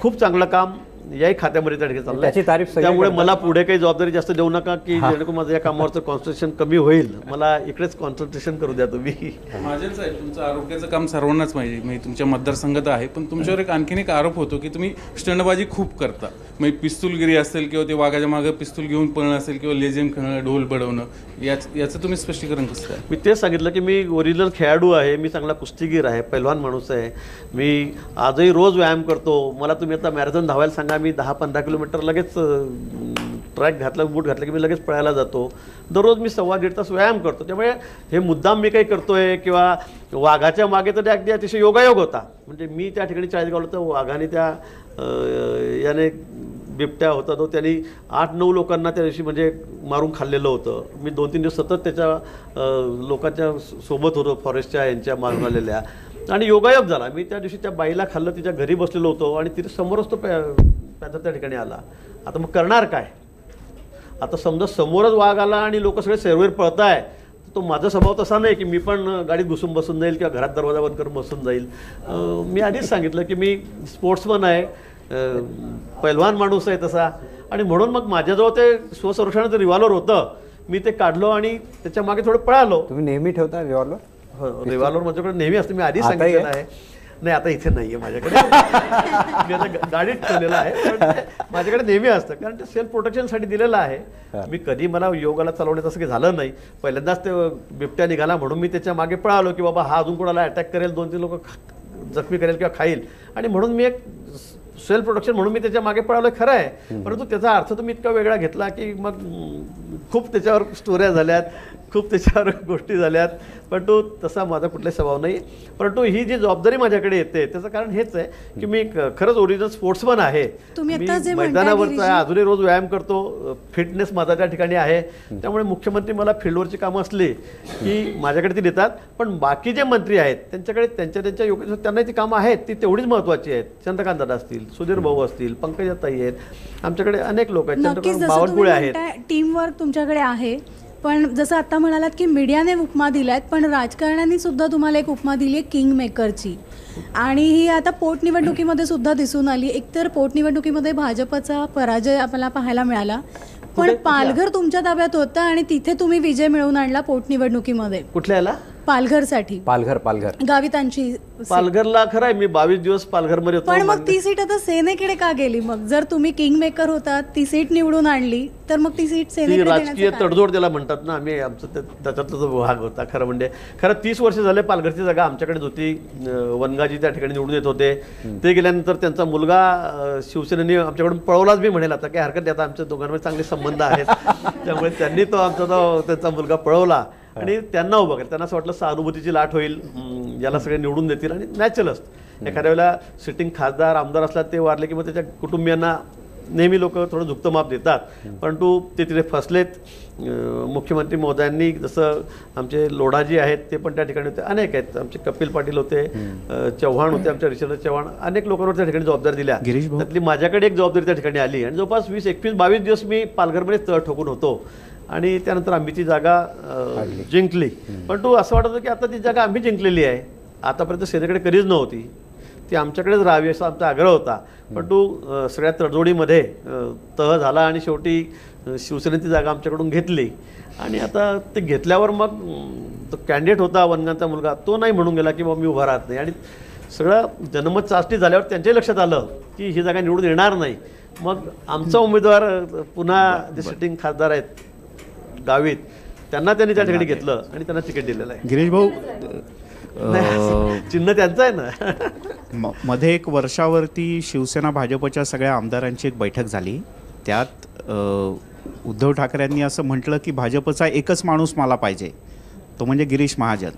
खूप चांगलं काम याही खात्यामध्ये त्या ठिकाणी चाललं. त्यामुळे मला पुढे काही जबाबदारी जास्त देऊ नका की जेणेकरून माझं या कामावरचं कॉन्सन्ट्रेशन कमी होईल. मला इकडेच कॉन्सन्ट्रेशन करू द्या तुम्ही. महाजन साहेब, तुमचं आरोग्याचं काम सर्वांनाच माहिती, म्हणजे तुमच्या मतदारसंघात आहे. पण तुमच्यावर एक आणखीन एक आरोप होतो की तुम्ही स्टंटबाजी खूप करता. म्हणजे पिस्तूलगिरी असेल किंवा ते वाघाच्या मागे पिस्तूल घेऊन पळणं असेल किंवा लेझिम खेळणं, ढोल बडवणं, याचं तुम्ही स्पष्टीकरण कसं काय? मी तेच सांगितलं की मी ओरिजिनल खेळाडू आहे, मी चांगला कुस्तीगीर आहे, पैलवान माणूस आहे. मी आजही रोज व्यायाम करतो. मला तुम्ही आता मॅरेथॉन धावायला सांगा, मी 10-15 किलोमीटर लगेच ट्रॅक घातला, बूट घातला की मी लगेच पळायला जातो. दररोज मी 1.25 तास व्यायाम करतो. त्यामुळे हे मुद्दाम मी काही करतोय किंवा वाघाच्या मागे तर अगदी अतिशय योगायोग होता. म्हणजे मी त्या ठिकाणी चाळीसगावला तर वाघाने त्या याने बिबट्या होता तो त्यांनी 8-9 लोकांना त्या दिवशी म्हणजे मारून खाल्लेलं होतं. मी 2-3 दिवस सतत त्याच्या लोकांच्या सोबत होतो, फॉरेस्टच्या यांच्या मारून आलेल्या. आणि योगायोग झाला. मी त्या दिवशी त्या बाईला खाल्लं, तिच्या घरी बसलेलो होतो आणि तिथे समोरच तो पॅथर त्या ठिकाणी आला. आता मग करणार काय? आता समजा समोरच वाघ आला आणि लोक सगळे सेरवेर पळताय, तो माझा स्वभाव तसा नाही की मी पण गाडीत घुसून बसून जाईल किंवा घरात दरवाजा बंद करून बसून जाईल. मी आधीच सांगितलं की मी स्पोर्ट्समन आहे, पैलवान माणूस आहे तसा. आणि म्हणून मग माझ्याजवळ ते स्वसंरक्षणाचं रिव्हॉल्वर होतं. मी ते काढलो आणि त्याच्या मागे थोडं पळालो. तुम्ही नेहमी ठेवता रिव्हॉल्वर? हो, रिव्हॉल्वर माझ्याकडे नेहमी असतं. मी आधीच सांगितलेलं आहे. नाही, आता इथे नाही आहे माझ्याकडे. मी आता गाडीत ठेवलेलं आहे. पण माझ्याकडे नेहमी असतं कारण ते सेल्फ प्रोटेक्शनसाठी दिलेलं आहे. मी कधी मला योगाला चालवण्यात असं काही झालं नाही. पहिल्यांदाच ते बिबट्या निघाला म्हणून मी त्याच्या मागे पळालो की बाबा हा अजून कोणाला अटॅक करेल, 2-3 लोक जखमी करेल किंवा खाईल. आणि म्हणून मी एक सेल्फ प्रोटेक्शन म्हणून मी त्याच्या मागे पळालो, खरं आहे. परंतु त्याचा अर्थ तर मी इतका वेगळा घेतला की मग खूप त्याच्यावर स्टोऱ्या झाल्यात, खूप त्याच्यावर गोष्टी झाल्यात. पण तो तसा माझा कुठलाही स्वभाव नाही. परंतु ही जी जबाबदारी माझ्याकडे येते त्याचं कारण हेच आहे की मी खरंच ओरिजिनल स्पोर्ट्समन आहे. मी मैदानावरचा आहे, अजूनही रोज व्यायाम करतो, फिटनेस माझा त्या ठिकाणी आहे. त्यामुळे मुख्यमंत्री मला फील्डवरची कामं असली की माझ्याकडे ती देतात. पण बाकी जे मंत्री आहेत त्यांच्याकडे त्यांच्या योग्य त्यांना ती कामं आहेत, ती तेवढीच महत्त्वाची आहेत. चंद्रकांत दादा असतील, सुधीर भाऊ असतील, पंकजाताई आहेत, आमच्याकडे अनेक लोक आहेत, चंद्रकांत बावनकुळे आहेत. टीमवर्क तुमच्याकडे आहे. पण जसं आता म्हणालात की मीडियाने उपमा दिल्यात, पण राजकारण्यांनी सुद्धा तुम्हाला एक उपमा दिली आहे किंग मेकरची. आणि ही आता पोटनिवडणुकीमध्ये सुद्धा दिसून आली. एकतर पोटनिवडणुकीमध्ये भाजपचा पराजय आपल्याला पाहायला मिळाला, पण पालघर तुमच्या ताब्यात होतं आणि तिथे तुम्ही विजय मिळवून आणला पोटनिवडणुकीमध्ये. कुठल्या याला? पालघरसाठी. पालघर गावितांची पालघरला खरं आहे, मी 22 दिवस पालघरमध्ये होतो. पण मग ती सीट आता सेनेकडे का गेली? मग जर तुम्ही किंग मेकर होतात, ती सीट निवडून आणली, तर मग ती सीट ती सेनेकडे राजकीय तडजोड त्याला म्हणतात ना. आम्ही आमचं त्याच्यातला जो भाग होता. खरं म्हणजे 30 वर्ष झाले पालघरची जागा आमच्याकडेच होती. वनगाजी त्या ठिकाणी निवडून येत होते. ते गेल्यानंतर त्यांचा मुलगा शिवसेनेने आमच्याकडून पळवलाच बी म्हणेल. आता काही हरकत नाही, आता आमच्या दोघांमध्ये चांगले संबंध आहेत. त्यामुळे त्यांनी त्यांचा मुलगा पळवला आणि त्यांना उभं केलं. त्यांना असं वाटलं सहानुभूतीची लाट होईल, याला सगळे निवडून देतील आणि नॅचरल असतं. एखाद्या वेळेला सिटिंग खासदार आमदार असला ते वारले की मग त्याच्या कुटुंबियांना नेहमी लोक थोडं झुकतं माप देतात. परंतु ते तिथे फसलेत. मुख्यमंत्री महोदयांनी जसं आमचे लोढाजी आहेत ते पण त्या ठिकाणी होते, अनेक आहेत. आमचे कपिल पाटील होते, चव्हाण होते, आमच्या ऋषभ चव्हाण, अनेक लोकांवर त्या ठिकाणी जबाबदारी दिल्या. त्यातली माझ्याकडे एक जबाबदारी त्या ठिकाणी आली आणि जवळपास 20, 21, 22 दिवस मी पालघरमध्ये तळ ठोकून होतो आणि त्यानंतर आम्ही ती जागा जिंकली. पण तो असं वाटत होतं की आता ती जागा आम्ही जिंकलेली आहे. आतापर्यंत सेनेकडे कधीच नव्हती, ती आमच्याकडेच राहावी असा आमचा आग्रह होता. पण तो सगळ्या तडजोडीमध्ये तह झाला आणि शेवटी शिवसेनेची जागा आमच्याकडून घेतली. आणि आता ते घेतल्यावर मग तो कॅन्डिडेट होता वनगांचा मुलगा, तो नाही म्हणून गेला की बाबा मी उभा राहत नाही. आणि सगळं जनमत चाचणी झाल्यावर त्यांच्याही लक्षात आलं की ही जागा निवडून येणार नाही. मग आमचा उमेदवार पुन्हा जे सिटिंग खासदार आहेत गावीत, त्यांनी त्या ठिकाणी घेतलं आणि त्यांना तिकीट दिलेलं आहे. गिरीश भाऊ, चिन्ह त्यांचं आहे ना. मध्ये एक वर्षावरती शिवसेना भाजपच्या सगळ्या आमदारांची एक बैठक झाली. त्यात उद्धव ठाकरेंनी असं म्हटलं की भाजपचा एकच माणूस मला पाहिजे, तो म्हणजे गिरीश महाजन.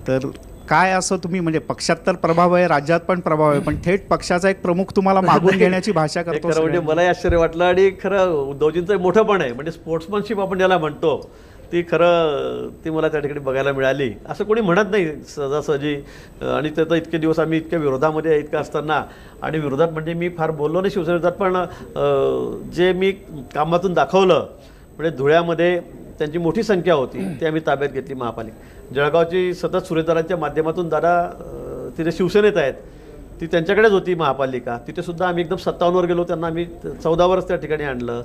तर काय असं तुम्ही म्हणजे पक्षात तर प्रभाव आहे, राज्यात पण प्रभाव आहे, पण थेट पक्षाचा एक प्रमुख तुम्हाला मागून घेण्याची भाषा करतो. खरं म्हणजे मलाही आश्चर्य वाटलं आणि खरं उद्धवजींचं मोठं पण आहे, म्हणजे स्पोर्ट्समनशिप आपण ज्याला म्हणतो ती खरं ती मला त्या ठिकाणी बघायला मिळाली. असं कोणी म्हणत नाही सहजासहजी. आणि त्याचा इतके दिवस आम्ही इतक्या विरोधामध्ये इतकं असताना, आणि विरोधात म्हणजे मी फार बोललो नाही शिवसेनेविरोधात, पण जे मी कामातून दाखवलं म्हणजे धुळ्यामध्ये त्यांची मोठी संख्या होती ती आम्ही ताब्यात घेतली. महापालिका जळगावची सतत सुरेदारांच्या माध्यमातून दादा तिथे शिवसेनेत आहेत, ती त्यांच्याकडेच होती महापालिका. तिथे सुद्धा आम्ही एकदम 57वर गेलो, त्यांना आम्ही 14वरच त्या ठिकाणी आणलं.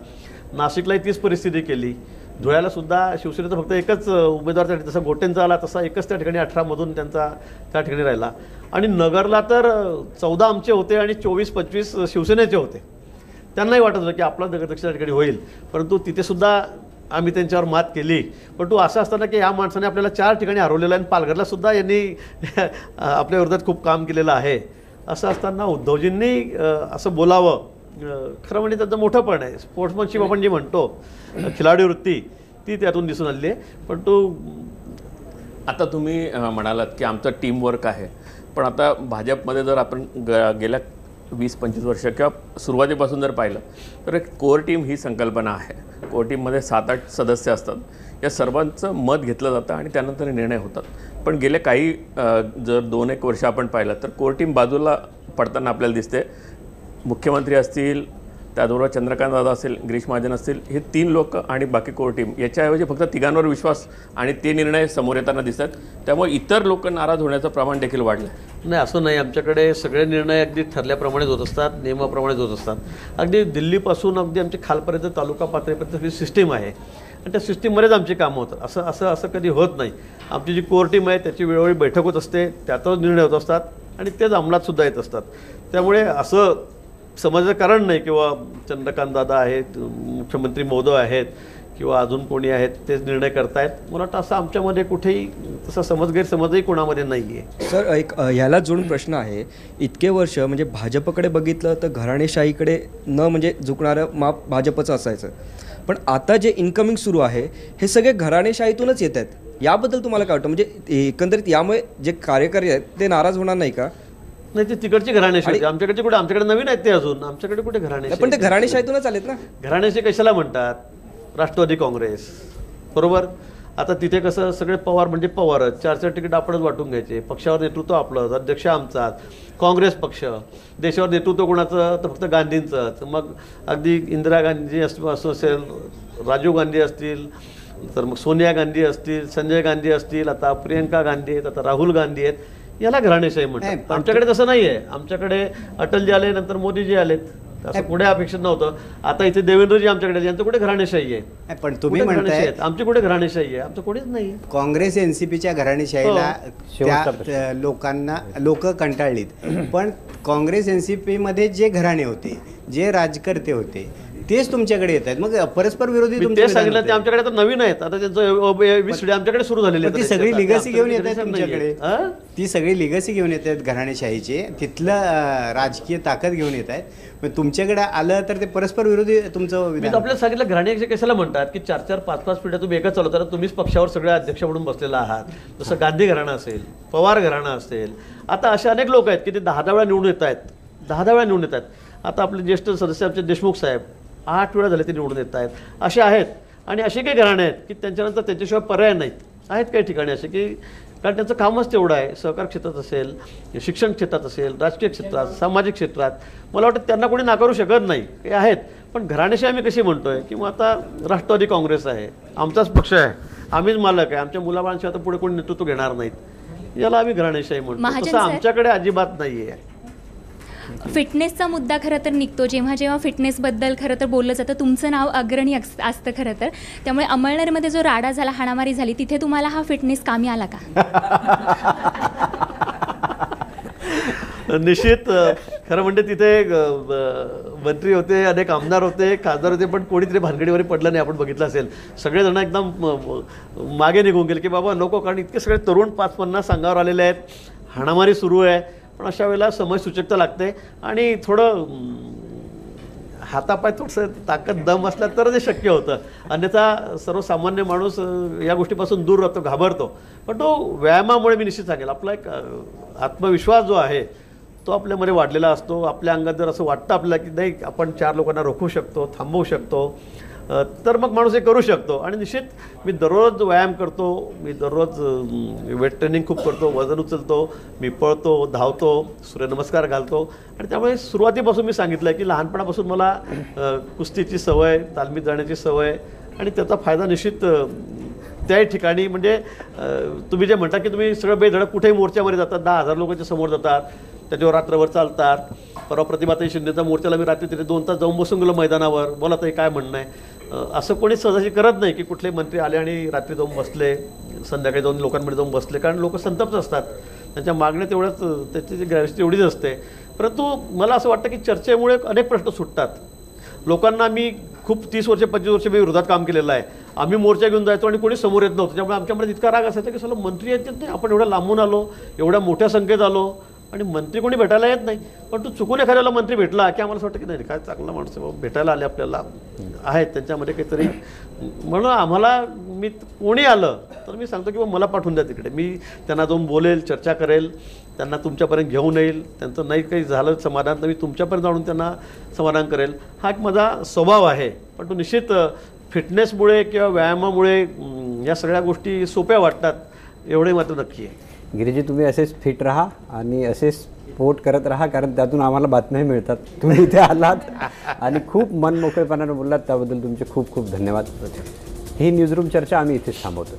नाशिकलाही तीच परिस्थिती केली. धुळ्याला सुद्धा शिवसेनेचा फक्त एकच उमेदवार त्या, जसा गोटेंचा आला तसा एकच त्या ठिकाणी 18मधून त्यांचा त्या ठिकाणी राहिला. आणि नगरला तर 14 आमचे होते आणि 24-25 शिवसेनेचे होते. त्यांनाही वाटत होतं की आपला नगराध्यक्ष त्या ठिकाणी होईल, परंतु तिथे सुद्धा आम्ही त्यांच्यावर मात केली. पण तो असं असताना की या माणसाने आपल्याला 4 ठिकाणी हरवलेलं आहे आणि पालघरला सुद्धा यांनी आपल्या विरोधात खूप काम केलेलं आहे. असं असताना उद्धवजींनी असं बोलावं, खरं म्हणजे त्याचं मोठं पण आहे. स्पोर्ट्समनशिप आपण जी म्हणतो, खिलाडी वृत्ती, ती त्यातून दिसून आली आहे. पण तो आता तुम्ही म्हणालात की आमचं टीमवर्क आहे, पण आता भाजपमध्ये जर आपण गेल्या 20-25 वर्ष किंवा सुरुवातीपासून जर पाहिलं तर एक कोर टीम ही संकल्पना आहे. कोर टीममध्ये 7-8 सदस्य असतात. या सर्वांचं मत घेतलं जातं आणि त्यानंतर निर्णय होतात. पण गेले काही जर 2-1 वर्ष आपण पाहिलं तर कोर टीम बाजूला पडताना आपल्याला दिसते. मुख्यमंत्री असतील, त्याचबरोबर चंद्रकांत दादा असेल, गिरीश महाजन असतील, हे 3 लोक आणि बाकी कोर टीम, याच्याऐवजी फक्त तिघांवर विश्वास आणि ते निर्णय समोर येताना दिसतात. त्यामुळे इतर लोक नाराज होण्याचं प्रमाण देखील वाढलं. नाही, असं नाही. आमच्याकडे सगळे निर्णय अगदी ठरल्याप्रमाणेच होत असतात, नियमाप्रमाणेच होत असतात. अगदी दिल्लीपासून अगदी आमच्या खालपर्यंत तालुका पातळीपर्यंत ही सिस्टीम आहे आणि त्या सिस्टीममध्येच आमची कामं होतात. असं कधी होत नाही. आमची जी कोर टीम आहे त्याची वेळोवेळी बैठक होत असते, त्यातच निर्णय होत असतात आणि तेच अंमलातसुद्धा येत असतात. त्यामुळे असं समजायचं कारण नाही किंवा चंद्रकांत दादा आहेत, मुख्यमंत्री महोदय आहेत किंवा अजून कोणी आहेत तेच निर्णय करतायत. मला वाटतं असं आमच्यामध्ये कुठेही तसा गैरसमजही कोणामध्ये नाही आहे. सर, एक ह्याला जोडून प्रश्न आहे. इतके वर्ष म्हणजे भाजपकडे बघितलं तर घराणेशाहीकडे न म्हणजे झुकणारं माप भाजपचं असायचं, पण आता जे इन्कमिंग सुरू आहे हे सगळे घराणेशाहीतूनच येत आहेत. याबद्दल तुम्हाला काय वाटतं? म्हणजे एकंदरीत यामुळे जे कार्यकारी आहेत ते नाराज होणार नाही का? नाही, ते तिकडची घराणेशाही. आमच्याकडचे कुठे, आमच्याकडे नवीन आहेत ते अजून. आमच्याकडे कुठे घराणेशाही? पण ते घराणेशाहीतूनच आलेत ना. घराणेशाही कशाला म्हणतात? राष्ट्रवादी काँग्रेस, बरोबर. आता तिथे कसं सगळे पवार म्हणजे पवारच, 4-4 तिकीट आपणच वाटून घ्यायचे. पक्षावर नेतृत्व आपलंच, अध्यक्ष आमचाच, काँग्रेस पक्ष. देशावर नेतृत्व कोणाचं? तर फक्त गांधींचंच. मग अगदी इंदिरा गांधी असं असेल, राजीव गांधी असतील, तर मग सोनिया गांधी असतील, संजय गांधी असतील, आता प्रियंका गांधी आहेत, आता राहुल गांधी आहेत. याला घराणेशाही म्हणतात. आमच्याकडे तसं नाही आहे. आमच्याकडे अटलजी आले, नंतर मोदीजी आलेत. असं कुठे अपेक्षित नव्हतं. आता इथे देवेंद्रजी आमच्याकडे, यांचं कुठे घराणेशाही आहे? पण तुम्ही कुठे म्हणताय घराणेशाही आहेत? आमची कुठे घराणेशाही आहे? आमचं कोणीच नाही. काँग्रेस एनसीपीच्या घराणेशाहीला त्या लोकांना लोक कंटाळलीत, पण काँग्रेस एनसीपी मध्ये जे घराणे होते, जे राजकर्ते होते, तेच तुमच्याकडे येत आहेत. मग परस्पर विरोधी ते सांगितलं ते आमच्याकडे आता नवीन आहेत. आता त्यांचं 20 पिढी आमच्याकडे सुरू झालेली आहे. ती सगळी लिगसी घेऊन येत आहेत तुमच्याकडे, ती सगळी लिगसी घेऊन येत आहेत घराणेशाहीची, तिथलं राजकीय ताकद घेऊन येत आहेत. मग तुमच्याकडे आलं तर ते परस्पर विरोधी तुमचं मी आपल्याला सांगितलं घराणे कशाला म्हणतात की 4-4, 5-5 पिढ्या तुम्ही एकच चालवता, तुम्हीच पक्षावर सगळे अध्यक्ष म्हणून बसलेला आहात. जसं गांधी घराणं असेल, पवार घराणं असेल, आता असे अनेक लोक आहेत की ते 10 वेळा निवडून येत आहेत, 10 वेळा निवडून येत आहेत. आता आपले ज्येष्ठ सदस्य आमचे देशमुख साहेब 8 वेळा झाले ते निवडून येत आहेत. असे आहेत. आणि असे काही घराणे आहेत की त्यांच्यानंतर त्यांच्याशिवाय पर्याय नाहीत. आहेत काही ठिकाणी असे की कारण त्यांचं कामच तेवढं आहे. सहकार क्षेत्रात असेल, शिक्षण क्षेत्रात असेल, राजकीय क्षेत्रात, सामाजिक क्षेत्रात, मला वाटतं त्यांना कोणी नाकारू शकत नाही. हे आहेत. पण घराणेशाही आम्ही कशी म्हणतोय की मग आता राष्ट्रवादी काँग्रेस आहे, आमचाच पक्ष आहे, आम्हीच मालक आहे, आमच्या मुलाबाळांशिवाय आता पुढे कोणी नेतृत्व घेणार नाहीत, याला आम्ही घराणेशाही म्हणतो. तसं आमच्याकडे अजिबात नाही आहे. फिटनेसचा मुद्दा खरं तर निघतो जेव्हा जेव्हा फिटनेसबद्दल खरं तर बोललं जातं, तुमचं नाव अग्रणी असतं खरं तर. त्यामुळे अंमळनेरमध्ये जो राडा झाला, हाणामारी झाली, तिथे तुम्हाला हा फिटनेस कामी आला का? निश्चित. खरं म्हणजे तिथे मंत्री होते, अनेक आमदार होते, खासदार होते, पण कोणीतरी भानगडीवर पडलं नाही. आपण बघितलं असेल सगळेजण एकदम मागे निघून गेले की बाबा नको, कारण इतके सगळे तरुण 5-50 अंगावर आलेले आहेत, हाणामारी सुरू आहे. पण अशा वेळेला समयसूचकता लागते आणि थोडं हातापाय थोडंसं ताकद दम असला तर ते शक्य होतं. अन्यथा सर्वसामान्य माणूस या गोष्टीपासून दूर राहतो, घाबरतो. पण तो व्यायामामुळे मी निश्चित सांगेल आपला एक आत्मविश्वास जो आहे तो आपल्यामध्ये वाढलेला असतो. आपल्या अंगात जर असं वाटतं आपल्याला की नाही आपण 4 लोकांना रोखू शकतो, थांबवू शकतो, तर मग माणूस हे करू शकतो. आणि निश्चित मी दररोज व्यायाम करतो, मी दररोज वेट ट्रेनिंग खूप करतो, वजन उचलतो, मी पळतो, धावतो, सूर्यनमस्कार घालतो. आणि त्यामुळे सुरुवातीपासून मी सांगितलं की लहानपणापासून मला कुस्तीची सवय, तालमीत जाण्याची सवय, आणि त्याचा फायदा निश्चित त्याही ठिकाणी म्हणजे तुम्ही जे म्हणता की तुम्ही सगळं बेधडक कुठेही मोर्चामध्ये जातात, 10,000 लोकांच्या समोर जातात, त्याच्यावर रात्रभर चालतात. परवा प्रतिभाताई शिंदेचा मोर्चाला मी रात्री तिथे 2 तास जाऊन बसून गेलो मैदानावर. बोला ताई काय म्हणणं आहे? असं कोणी सहजाशी करत नाही की कुठले मंत्री आले आणि रात्री जाऊन बसले, संध्याकाळी जाऊन लोकांमध्ये जाऊन बसले, कारण लोक संतप्त असतात, त्यांच्या मागण्या तेवढ्याच, त्याची जी ग्रॅव्हिटी तेवढीच असते. परंतु मला असं वाटतं की चर्चेमुळे अनेक प्रश्न सुटतात. लोकांना मी खूप 30 वर्ष 25 वर्ष मी विरोधात काम केलेलं आहे. आम्ही मोर्चा घेऊन जायचो आणि कोणी समोर येत नव्हतं. त्यामुळे आमच्यामध्ये इतका राग असायचा की सगळं मंत्री येत नाही, आपण एवढ्या लांबून आलो, एवढ्या मोठ्या संख्येत आलो आणि मंत्री कोणी भेटायला येत नाही. पण तू चुकून एखाद्याला मंत्री भेटला की आम्हाला असं वाटतं की नाही काय चांगला माणूस आहे, भेटायला आले आपल्याला, आहेत त्यांच्यामध्ये काहीतरी. म्हणून आम्हाला मी कोणी आलं तर मी सांगतो की मला पाठवून द्या तिकडे, मी त्यांना जाऊन बोलेल, चर्चा करेल, त्यांना तुमच्यापर्यंत घेऊन येईल. त्यांचं नाही काही झालं समाधान तर मी तुमच्यापर्यंत आणून त्यांना समाधान करेल. हा एक माझा स्वभाव आहे. पण तो निश्चित फिटनेसमुळे किंवा व्यायामामुळे या सगळ्या गोष्टी सोप्या वाटतात एवढे मात्र नक्की आहे. गिरीजी, तुम्ही असेच फिट राहा आणि असेच स्पोर्ट करत राहा, कारण त्यातून आम्हाला बातम्या मिळतात. तुम्ही इथे आलात आणि खूप मन मोकळेपणाने बोललात, त्याबद्दल तुमचे खूप खूप धन्यवाद. ही न्यूजरूम चर्चा आम्ही इथेच थांबवतो.